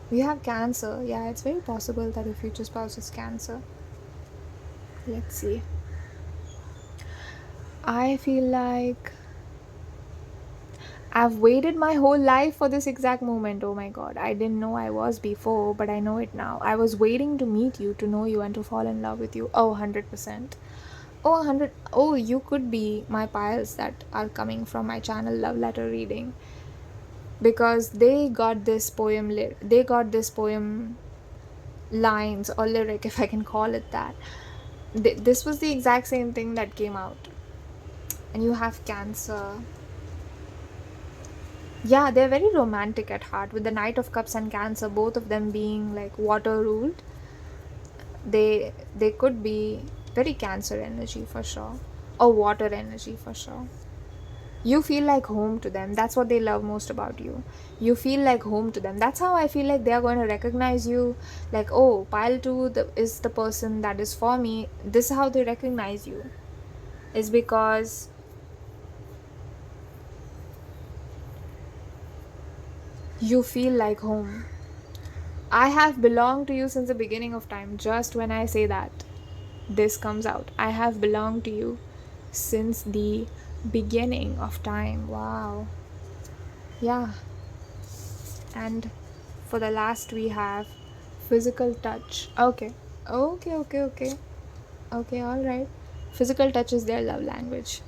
We have Cancer. Yeah, it's very possible that your future spouse is Cancer. Let's see. I feel like I've waited my whole life for this exact moment. Oh my god, I didn't know I was before, but I know it now. I was waiting to meet you, to know you, and to fall in love with you. Oh, 100%. Oh, 100. Oh, you could be my piles that are coming from my channel love letter reading, because they got this poem lines or lyric, if I can call it that. This was the exact same thing that came out. And you have Cancer. Yeah, they're very romantic at heart, with the Knight of Cups and Cancer, both of them being like water ruled. They could be very Cancer energy for sure, or water energy for sure. You feel like home to them. That's what they love most about you. You feel like home to them. That's how I feel like they're going to recognize you. Like, oh, pile 2 is the person that is for me. This is how they recognize you. Is because you feel like home. I have belonged to you since the beginning of time. Just when I say that, this comes out. I have belonged to you since the beginning of time. Wow. Yeah. And for the last, we have physical touch. Okay, all right. Physical touch is their love language.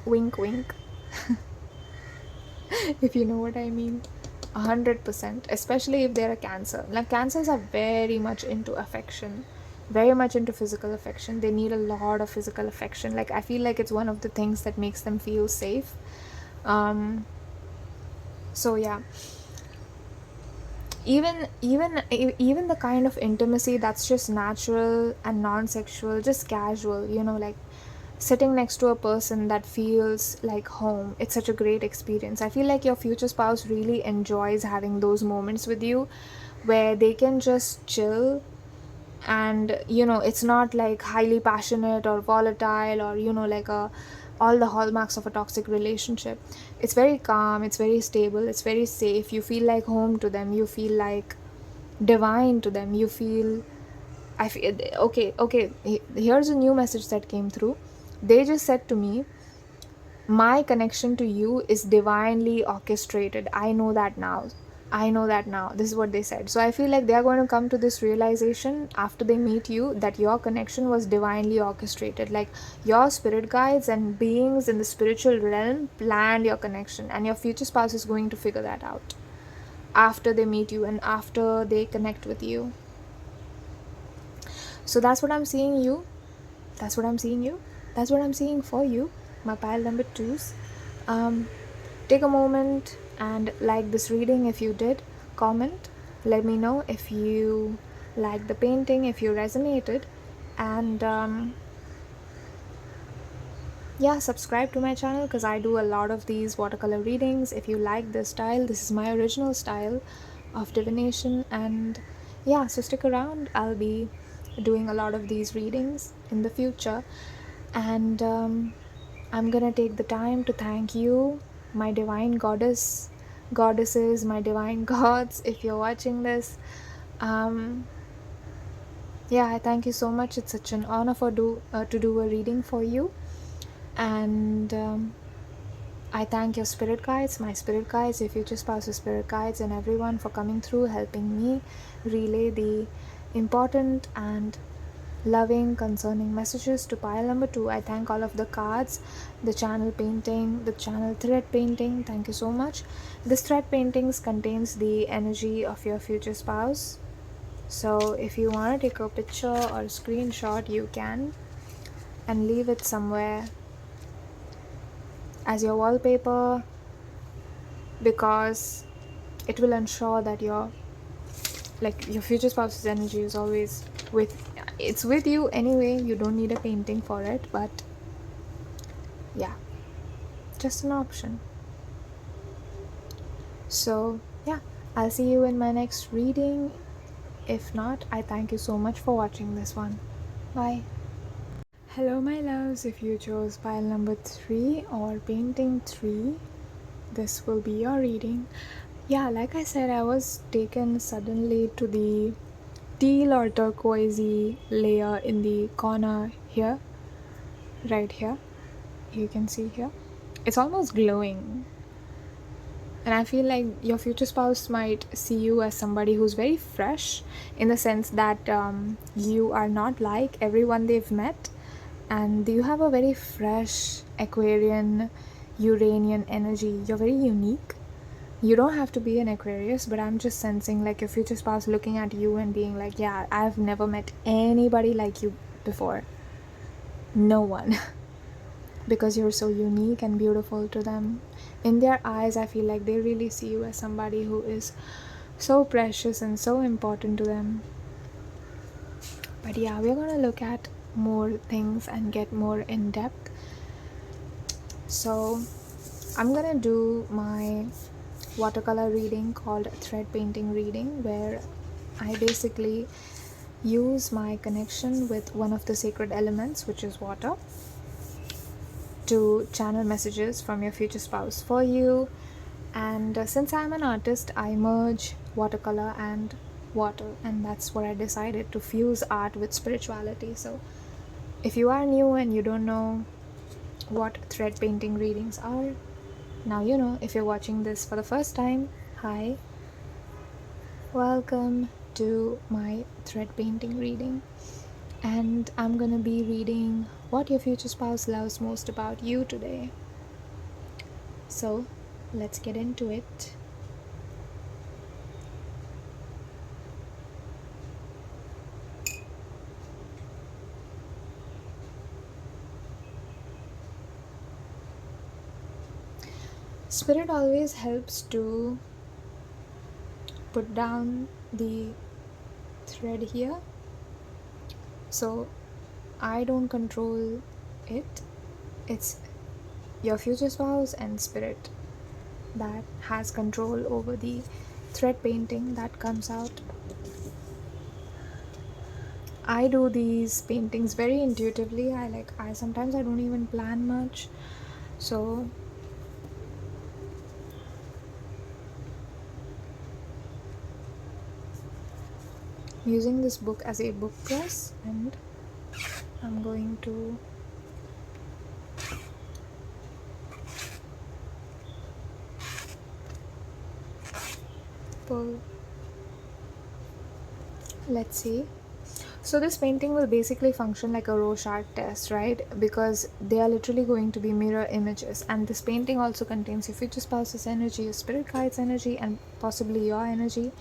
Wink wink. If you know what I mean. 100%, especially if they're a Cancer. Like, Cancers are very much into affection, very much into physical affection. They need a lot of physical affection. Like, I feel like it's one of the things that makes them feel safe. So yeah, even the kind of intimacy that's just natural and non-sexual, just casual, like sitting next to a person that feels like home. It's such a great experience. I feel like your future spouse really enjoys having those moments with you where they can just chill, and it's not like highly passionate or volatile, or like all the hallmarks of a toxic relationship. It's very calm, it's very stable, it's very safe. You feel like home to them. You feel like divine to them. You feel, I feel, okay, here's a new message that came through. They just said to me, my connection to you is divinely orchestrated. I know that now. This is what they said. So I feel like they are going to come to this realization after they meet you, that your connection was divinely orchestrated. Like, your spirit guides and beings in the spiritual realm planned your connection, and your future spouse is going to figure that out after they meet you and after they connect with you. So that's what I'm seeing that's what I'm seeing for you, my pile number 2s. Take a moment and like this reading if you did. Comment, let me know if you liked the painting, if you resonated, and yeah, subscribe to my channel, because I do a lot of these watercolor readings. If you like this style, this is my original style of divination. And yeah, so stick around. I'll be doing a lot of these readings in the future. And I'm gonna take the time to thank you, my divine goddesses, my divine gods, if you're watching this. Yeah, I thank you so much. It's such an honor to do a reading for you. And I thank your spirit guides, my spirit guides, your future spouse's spirit guides, and everyone for coming through, helping me relay the important and loving, concerning messages to pile number 2. I thank all of the cards, the channel painting, the channel thread painting. Thank you so much. This thread paintings contains the energy of your future spouse. So if you want to take a picture or a screenshot, you can, and leave it somewhere as your wallpaper, because it will ensure that your future spouse's energy is always with you anyway. You don't need a painting for it, but yeah, just an option. So yeah, I'll see you in my next reading. If not, I thank you so much for watching this one. Bye. Hello my loves, if you chose pile number 3 or painting 3, this will be your reading. Yeah, like I said, I was taken suddenly to the teal or turquoisey layer in the corner here, right here. You can see here, it's almost glowing. And I feel like your future spouse might see you as somebody who's very fresh, in the sense that you are not like everyone they've met, and you have a very fresh Aquarian, Uranian energy. You're very unique. You don't have to be an Aquarius, but I'm just sensing like your future spouse looking at you and being like, yeah, I've never met anybody like you before. No one. Because you're so unique and beautiful to them. In their eyes, I feel like they really see you as somebody who is so precious and so important to them. But yeah, we're gonna look at more things and get more in depth. So I'm gonna do my watercolor reading called thread painting reading, where I basically use my connection with one of the sacred elements, which is water, to channel messages from your future spouse for you. And since I'm an artist, I merge watercolor and water, and that's what I decided, to fuse art with spirituality. So if you are new and you don't know what thread painting readings are, now you know. If you're watching this for the first time, hi, welcome to my thread painting reading. And I'm gonna be reading what your future spouse loves most about you today. So let's get into it. Spirit always helps to put down the thread here, so I don't control it. It's your future spouse and spirit that has control over the thread painting that comes out. I do these paintings very intuitively. I sometimes I don't even plan much. So I'm using this book as a book press, and I'm going to pull. Let's see. So this painting will basically function like a Rorschach test, right? Because they are literally going to be mirror images, and this painting also contains your future spouse's energy, your spirit guide's energy, and possibly your energy,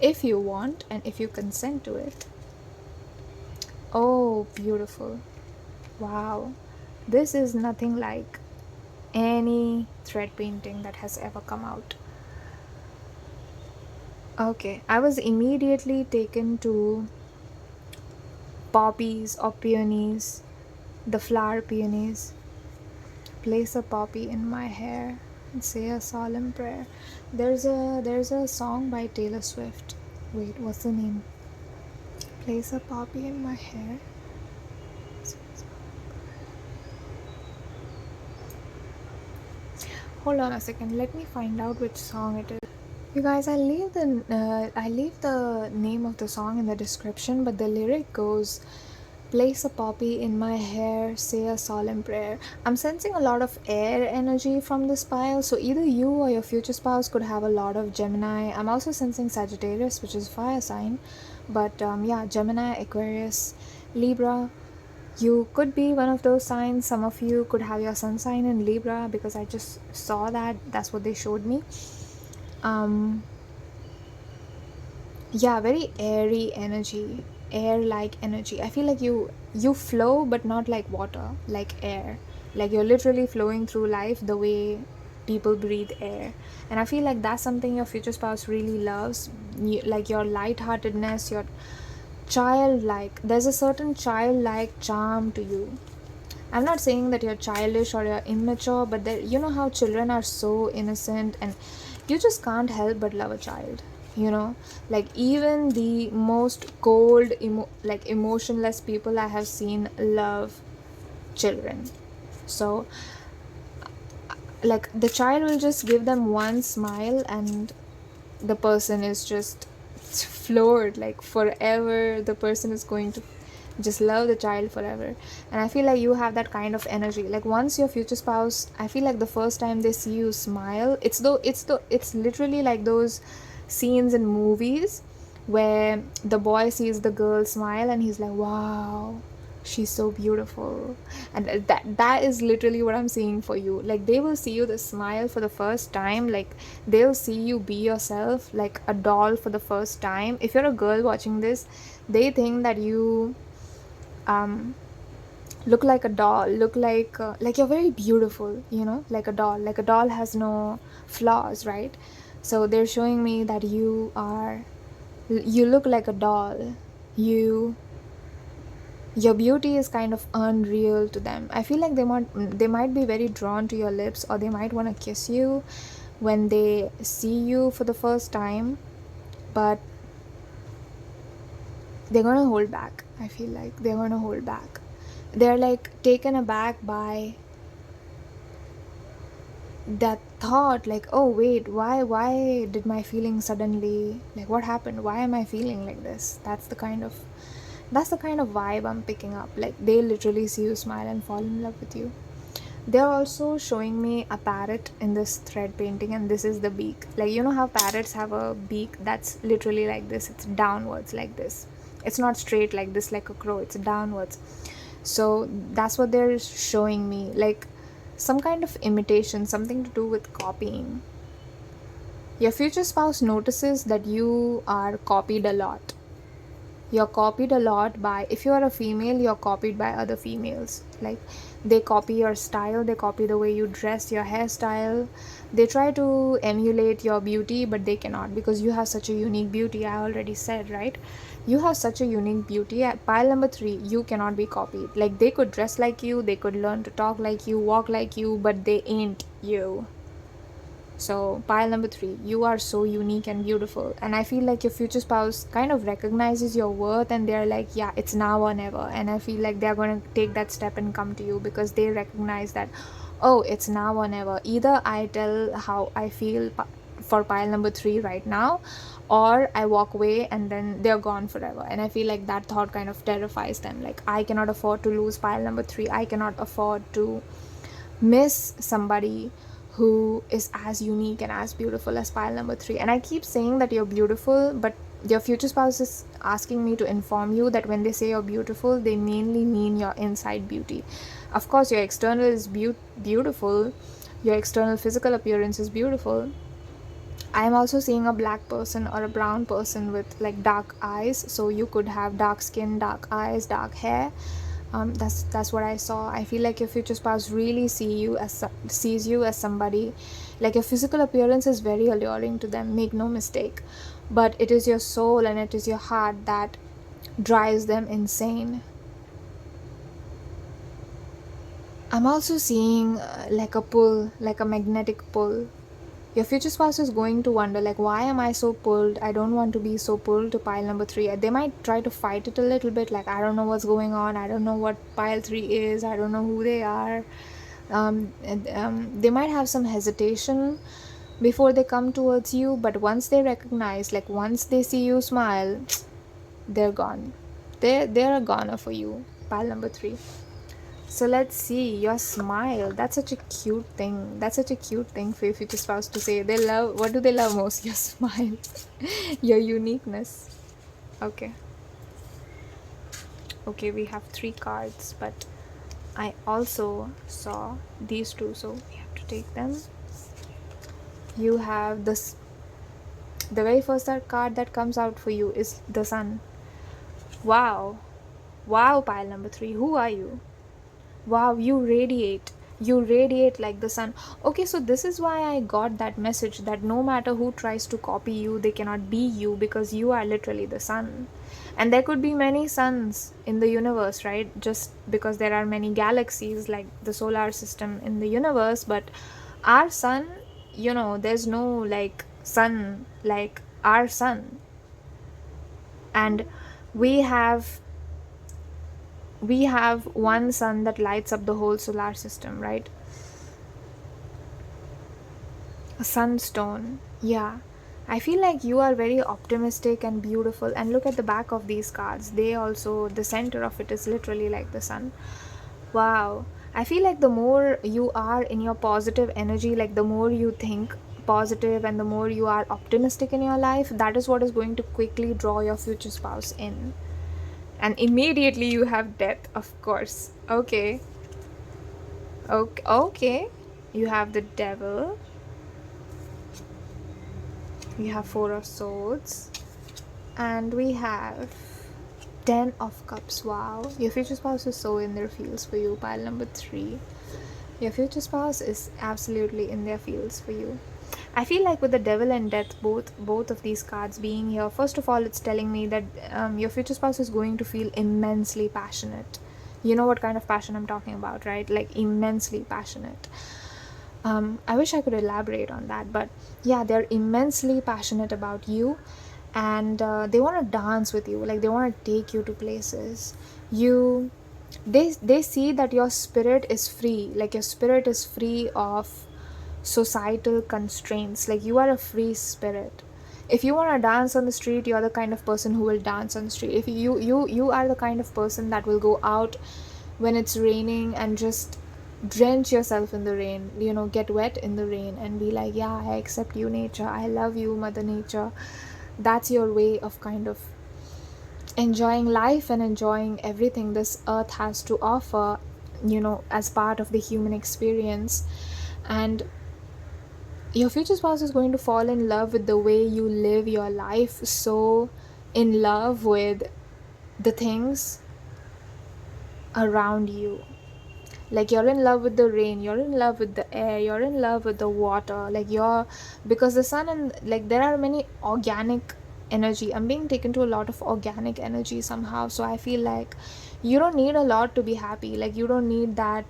if you want and if you consent to it. Oh, beautiful. Wow. This is nothing like any thread painting that has ever come out. Okay, I was immediately taken to poppies or peonies, the flower peonies. Place a poppy in my hair and say a solemn prayer. There's a song by Taylor Swift. Wait, what's the name? Place a poppy in my hair. Hold on a second, let me find out which song it is. You guys, I leave the name of the song in the description, but the lyric goes, "Place a poppy in my hair, say a solemn prayer." I'm sensing a lot of air energy from this pile, so either you or your future spouse could have a lot of Gemini. I'm also sensing Sagittarius, which is fire sign, but yeah, Gemini, Aquarius, Libra. You could be one of those signs. Some of you could have your sun sign in Libra, because I just saw that. That's what they showed me. Yeah, very airy energy, air-like energy. I feel like you flow, but not like water, like air. Like you're literally flowing through life the way people breathe air. And I feel like that's something your future spouse really loves. Like your lightheartedness, your childlike. There's a certain childlike charm to you. I'm not saying that you're childish or you're immature, but you know how children are so innocent, and you just can't help but love a child. Like even the most cold, emotionless people I have seen love children. So, like, the child will just give them one smile, and the person is just floored. Like, forever, the person is going to just love the child forever. And I feel like you have that kind of energy. Like, once your future spouse, I feel like the first time they see you smile, it's literally like those scenes in movies where the boy sees the girl smile and he's like, wow, she's so beautiful. And that is literally what I'm seeing for you. Like, they will see you the smile for the first time. Like, they'll see you be yourself, like a doll, for the first time. If you're a girl watching this, they think that you look like a doll, look like you're very beautiful, like a doll. Like a doll has no flaws, right? So they're showing me that you look like a doll. Your beauty is kind of unreal to them. I feel like they might be very drawn to your lips, or they might want to kiss you when they see you for the first time, but they're gonna hold back. I feel like they're gonna hold back. They're like taken aback by that thought, like, oh wait, why did my feeling suddenly, like, what happened, why am I feeling like this? That's the kind of vibe I'm picking up. Like, they literally see you smile and fall in love with you. They're also showing me a parrot in this thread painting, and this is the beak. Like, you know how parrots have a beak that's literally like this, it's downwards like this. It's not straight like this like a crow, it's downwards. So that's what they're showing me, like some kind of imitation, something to do with copying. Your future spouse notices that you are copied a lot. You're copied a lot by, if you are a female, you're copied by other females. Like, they copy your style, they copy the way you dress, your hairstyle. They try to emulate your beauty, but they cannot, because you have such a unique beauty. I already said, right? You have such a unique beauty. At pile number 3, you cannot be copied. Like, they could dress like you, they could learn to talk like you, walk like you, but they ain't you. So pile number 3, you are so unique and beautiful. And I feel like your future spouse kind of recognizes your worth, and they're like, yeah, it's now or never. And I feel like they're going to take that step and come to you, because they recognize that, oh, it's now or never. Either I tell how I feel for pile number 3 right now, or I walk away and then they're gone forever. And I feel like that thought kind of terrifies them. Like, I cannot afford to lose pile number 3. I cannot afford to miss somebody who is as unique and as beautiful as pile number 3. And I keep saying that you're beautiful, but your future spouse is asking me to inform you that when they say you're beautiful, they mainly mean your inside beauty. Of course, your external is beautiful, your external physical appearance is beautiful. I am also seeing a black person or a brown person with like dark eyes. So you could have dark skin, dark eyes, dark hair. That's what I saw. I feel like your future spouse really sees you as somebody, like, your physical appearance is very alluring to them, make no mistake, but it is your soul and it is your heart that drives them insane. I'm also seeing like a pull, like a magnetic pull. Your future spouse is going to wonder, like, why am I so pulled? I don't want to be so pulled to pile number 3. They might try to fight it a little bit, like, I don't know what's going on. I don't know what pile 3 is. I don't know who they are. They might have some hesitation before they come towards you, but once they recognize, like once they see you smile, they're gone. They're a goner for you. Pile number 3. So let's see your smile. That's such a cute thing. That's such a cute thing for your future spouse to say. They love, what do they love most? Your smile, your uniqueness. Okay. Okay, we have 3 cards, but I also saw these 2, so we have to take them. You have this. The very first card that comes out for you is the Sun. Wow. Wow, pile number 3. Who are you? Wow, you radiate. You radiate like the sun. Okay, so this is why I got that message that no matter who tries to copy you, they cannot be you, because you are literally the sun. And there could be many suns in the universe, right? Just because there are many galaxies like the solar system in the universe, but our sun, you know, there's no like sun like our sun. And we have one sun that lights up the whole solar system, right? A sunstone. Yeah, I feel like you are very optimistic and beautiful. And look at the back of these cards. They also, the center of it is literally like the sun. Wow. I feel like the more you are in your positive energy, like the more you think positive and the more you are optimistic in your life, that is what is going to quickly draw your future spouse in. And immediately you have death, of course. Okay. Okay. You have the devil. We have 4 of swords. And we have 10 of cups. Wow. Your future spouse is so in their feels for you. Pile number 3. Your future spouse is absolutely in their feels for you. I feel like with the devil and death, both of these cards being here, first of all, it's telling me that your future spouse is going to feel immensely passionate. You know what kind of passion I'm talking about, right? Like immensely passionate. I wish I could elaborate on that, but yeah, they're immensely passionate about you, and they want to dance with you. Like they want to take you to places. They see that your spirit is free. Like your spirit is free of societal constraints. Like you are a free spirit. If you want to dance on the street, you're the kind of person who will dance on the street. If you are the kind of person that will go out when it's raining and just drench yourself in the rain, you know, get wet in the rain and be like, yeah, I accept you, nature, I love you, mother nature. That's your way of kind of enjoying life and enjoying everything this earth has to offer, you know, as part of the human experience. And your future spouse is going to fall in love with the way you live your life, so in love with the things around you. Like you're in love with the rain, you're in love with the air, you're in love with the water. Like because the sun, and like there are many organic energy. I'm being taken to a lot of organic energy somehow. So I feel like you don't need a lot to be happy. Like you don't need that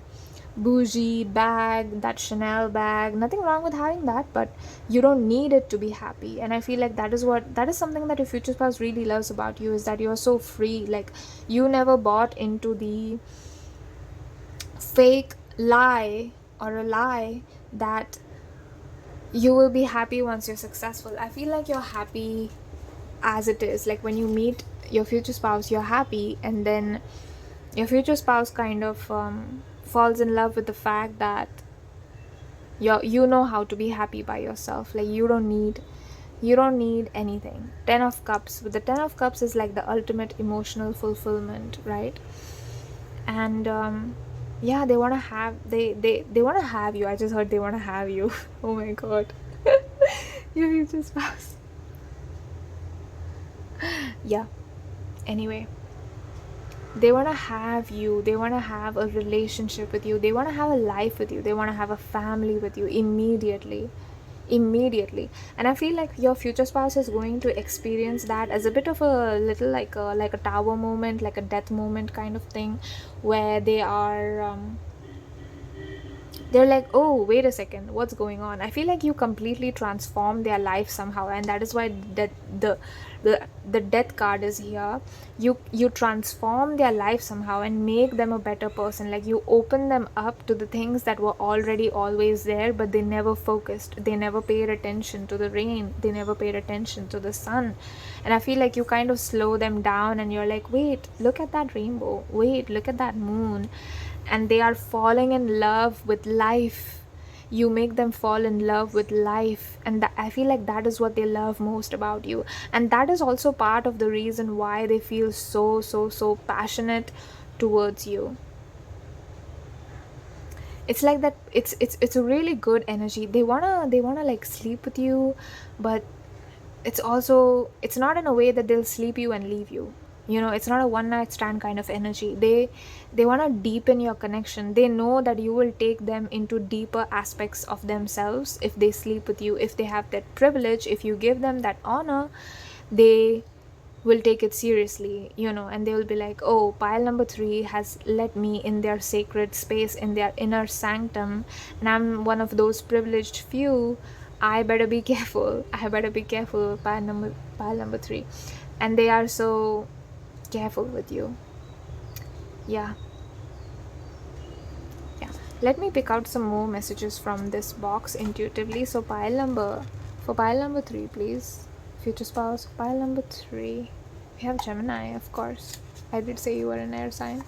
bougie bag, that Chanel bag. Nothing wrong with having that, but you don't need it to be happy. And I feel like that is something that your future spouse really loves about you, is that you're so free. Like you never bought into the fake lie or a lie that you will be happy once you're successful. I feel like you're happy as it is. Like when you meet your future spouse, you're happy, and then your future spouse kind of falls in love with the fact that you know how to be happy by yourself. Like you don't need anything. 10 of cups. With the 10 of cups is like the ultimate emotional fulfillment, right? And yeah, they want to have you. I just heard they want to have you. Oh my god. Your future spouse. Yeah, anyway, they want to have you. They want to have a relationship with you. They want to have a life with you. They want to have a family with you immediately. And I feel like your future spouse is going to experience that as a bit of a little like a tower moment, like a death moment kind of thing, where they are they're like, oh, wait a second, what's going on? I feel like you completely transform their life somehow, and that is why the death card is here. You transform their life somehow and make them a better person. Like, you open them up to the things that were already always there, but they never focused, they never paid attention to the rain, they never paid attention to the sun. And I feel like you kind of slow them down, and you're like, wait, look at that rainbow, wait, look at that moon. And they are falling in love with life. You make them fall in love with life, and I feel like that is what they love most about you. And that is also part of the reason why they feel so passionate towards you. It's like that. It's a really good energy. They wanna like sleep with you, but it's not in a way that they'll sleep you and leave you. It's not a one night stand kind of energy. They want to deepen your connection. They know that you will take them into deeper aspects of themselves if they sleep with you, if they have that privilege, if you give them that honor. They will take it seriously, and they will be like, oh, pile number 3 has let me in their sacred space, in their inner sanctum, and I'm one of those privileged few. I better be careful. Pile number 3. And they are so careful with you. Yeah. Let me pick out some more messages from this box intuitively. So pile number 3, please. Future spouse, pile number 3. We have Gemini, of course. I did say you were an air sign.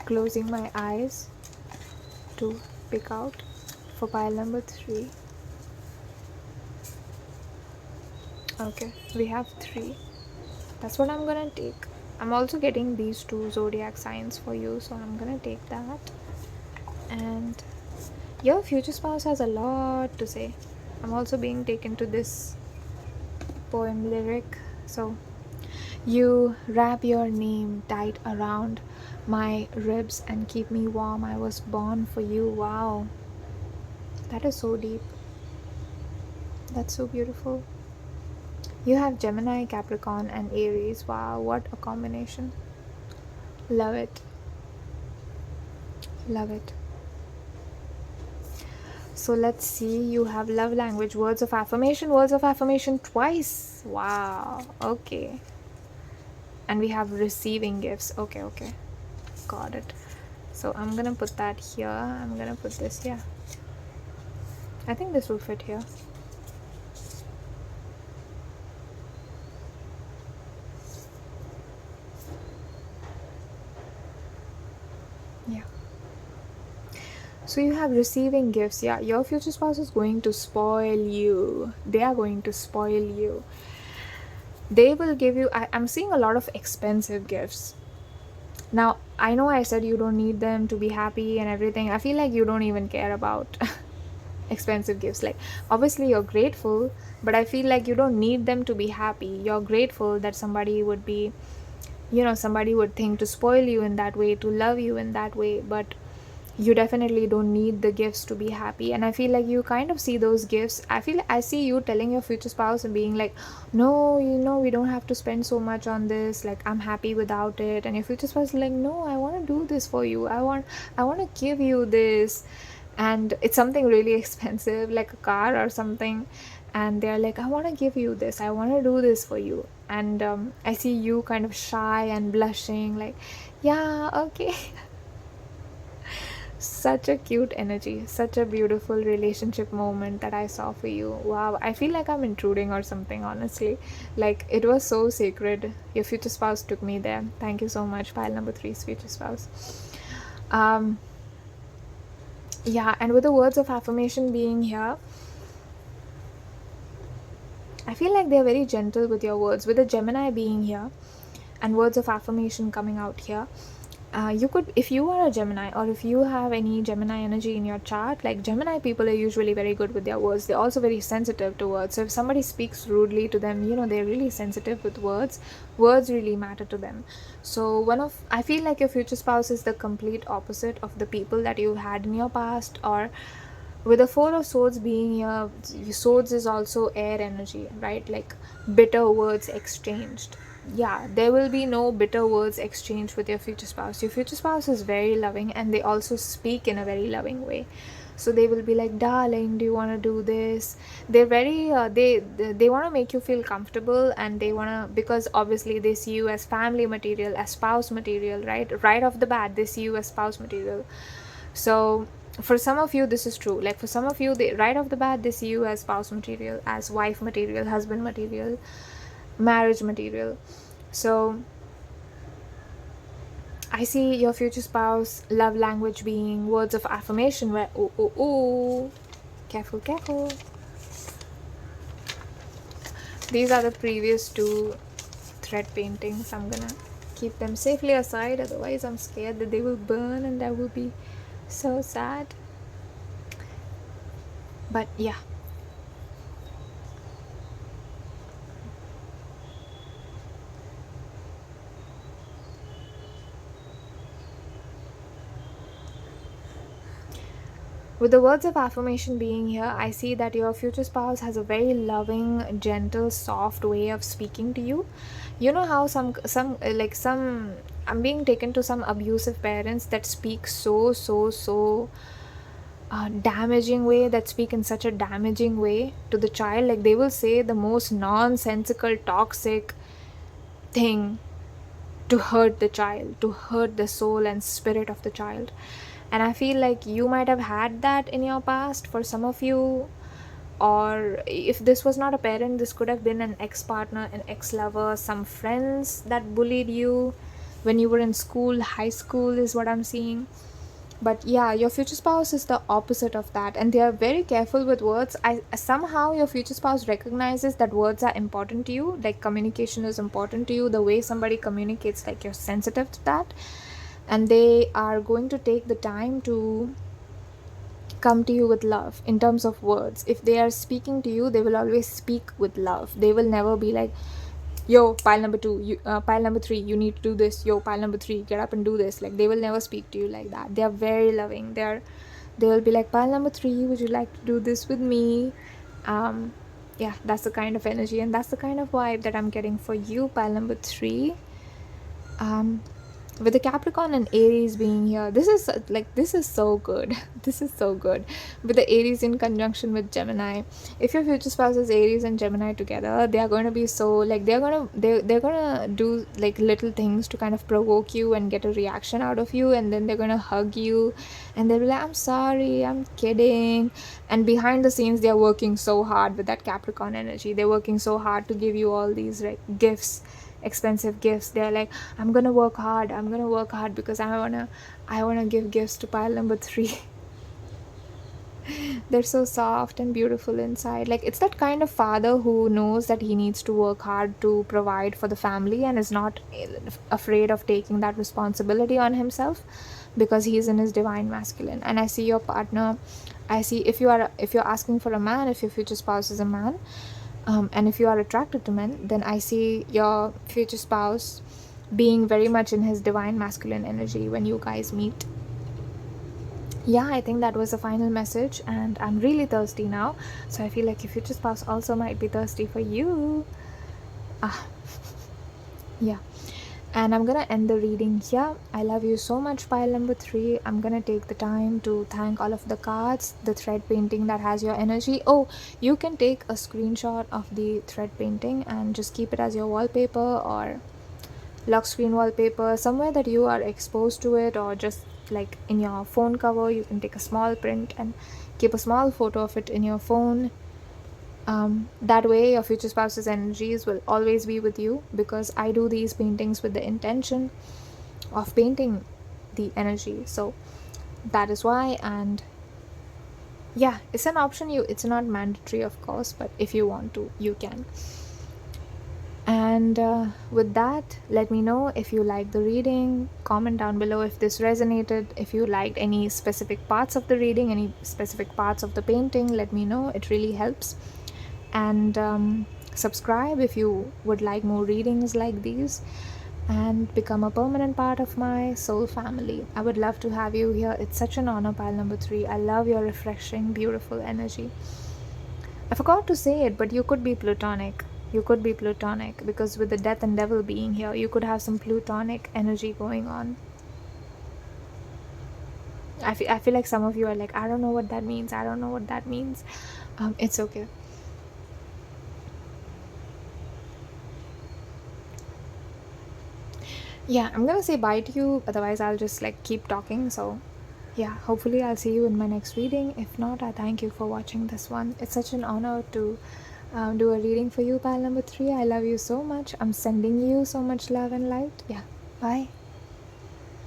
Closing my eyes to pick out for pile number 3. Okay, we have 3. That's what I'm gonna take. I'm also getting these 2 zodiac signs for you, so I'm gonna take that. And your future spouse has a lot to say. I'm also being taken to this poem lyric. So, you wrap your name tight around my ribs and keep me warm. I was born for you. Wow, that is so deep. That's so beautiful. You have Gemini, Capricorn, and Aries. Wow, what a combination. Love it. Love it. So let's see. You have love language, words of affirmation. Words of affirmation twice. Wow. Okay. And we have receiving gifts. Okay. Got it. So I'm gonna put that here. I'm gonna put this here. I think this will fit here. Yeah. So you have receiving gifts. Yeah, your future spouse is going to spoil you. They are going to spoil you. They will give you, I'm seeing a lot of expensive gifts. Now, I know I said you don't need them to be happy and everything. I feel like you don't even care about expensive gifts. Like, obviously you're grateful, but I feel like you don't need them to be happy. You're grateful that somebody would be, somebody would think to spoil you in that way, to love you in that way, but you definitely don't need the gifts to be happy. And I feel like you kind of see those gifts. I see you telling your future spouse and being like, no, we don't have to spend so much on this, like, I'm happy without it. And your future spouse is like, no, I want to do this for you, I want to give you this. And it's something really expensive, like a car or something, and they're like, I want to give you this, I want to do this for you. And I see you kind of shy and blushing, like, yeah, okay. Such a cute energy, such a beautiful relationship moment that I saw for you. Wow, I feel like I'm intruding or something, honestly. Like, it was so sacred. Your future spouse took me there. Thank you so much, pile number 3's future spouse. Yeah, and with the words of affirmation being here, I feel like they're very gentle with your words. With the Gemini being here and words of affirmation coming out here, you could, if you are a Gemini or if you have any Gemini energy in your chart, like, Gemini people are usually very good with their words. They're also very sensitive to words. So if somebody speaks rudely to them, they're really sensitive with words. Words really matter to them. So I feel like your future spouse is the complete opposite of the people that you had in your past. Or with the 4 of Swords being here, Swords is also air energy, right? Like, bitter words exchanged. yeah, there will be no bitter words exchanged with your future spouse. Your future spouse is very loving, and they also speak in a very loving way. So they will be like, darling, do you want to do this? They're very they want to make you feel comfortable, and they want to, because obviously they see you as family material, as spouse material, right off the bat they see you as spouse material. So for some of you this is true. Like for some of you, they right off the bat they see you as spouse material, as wife material, husband material, marriage material. So I see your future spouse love language being words of affirmation, where ooh, ooh, ooh, careful, careful. These are the previous two thread paintings. I'm gonna keep them safely aside, otherwise I'm scared that they will burn, and that will be so sad. But yeah, with the words of affirmation being here, I see that your future spouse has a very loving, gentle, soft way of speaking to you. You know how some I'm being taken to some abusive parents that speak so damaging way, that speak in such a damaging way to the child. Like they will say the most nonsensical, toxic thing to hurt the child, to hurt the soul and spirit of the child. And I feel like you might have had that in your past for some of you. Or if this was not a parent, this could have been an ex-partner, an ex-lover, some friends that bullied you when you were in school, high school is what I'm seeing. But yeah, your future spouse is the opposite of that, and they are very careful with words. Somehow your future spouse recognizes that words are important to you, like communication is important to you, the way somebody communicates, like you're sensitive to that, and they are going to take the time to come to you with love in terms of words. If they are speaking to you, they will always speak with love. They will never be like, yo, pile number 2, pile number 3, you need to do this. Yo, pile number 3, get up and do this. Like they will never speak to you like that. They are very loving. They will be like, pile number 3, would you like to do this with me? Yeah, that's the kind of energy, and that's the kind of vibe that I'm getting for you, pile number 3. With the Capricorn and Aries being here, this is so good. This is so good. With the Aries in conjunction with Gemini, if your future spouse is Aries and Gemini together, they are going to be so, like, they're gonna do like little things to kind of provoke you and get a reaction out of you, and then they're gonna hug you, and they'll be like, I'm sorry, I'm kidding. And behind the scenes, they're working so hard with that Capricorn energy. They're working so hard to give you all these like gifts, expensive gifts. They're like, I'm gonna work hard because I wanna give gifts to pile number 3. They're so soft and beautiful inside. Like it's that kind of father who knows that he needs to work hard to provide for the family, and is not afraid of taking that responsibility on himself, because he's in his divine masculine. And I see your partner, I see if you're asking for a man, if your future spouse is a man, and if you are attracted to men, then I see your future spouse being very much in his divine masculine energy when you guys meet. Yeah, I think that was the final message, and I'm really thirsty now, so I feel like your future spouse also might be thirsty for you. Yeah. And I'm gonna end the reading here. I love you so much, pile number 3. I'm gonna take the time to thank all of the cards, the thread painting that has your energy. Oh, you can take a screenshot of the thread painting and just keep it as your wallpaper, or lock screen wallpaper, somewhere that you are exposed to it, or just like in your phone cover. You can take a small print and keep a small photo of it in your phone. That way your future spouse's energies will always be with you, because I do these paintings with the intention of painting the energy. So that is why. And yeah, it's an option. It's not mandatory, of course, but if you want to, you can. And with that, let me know if you liked the reading. Comment down below if this resonated. If you liked any specific parts of the reading, any specific parts of the painting, let me know. It really helps. And subscribe if you would like more readings like these, and become a permanent part of my soul family. I would love to have you here. It's such an honor, pile number 3. I love your refreshing, beautiful energy. I forgot to say it, but you could be platonic. You could be plutonic, because with the death and devil being here, you could have some plutonic energy going on. I feel like some of you are like, I don't know what that means. I don't know what that means. It's okay. Yeah, I'm gonna say bye to you. Otherwise, I'll just like keep talking. So yeah, hopefully I'll see you in my next reading. If not, I thank you for watching this one. It's such an honor to do a reading for you, pal number 3. I love you so much. I'm sending you so much love and light. Yeah, bye.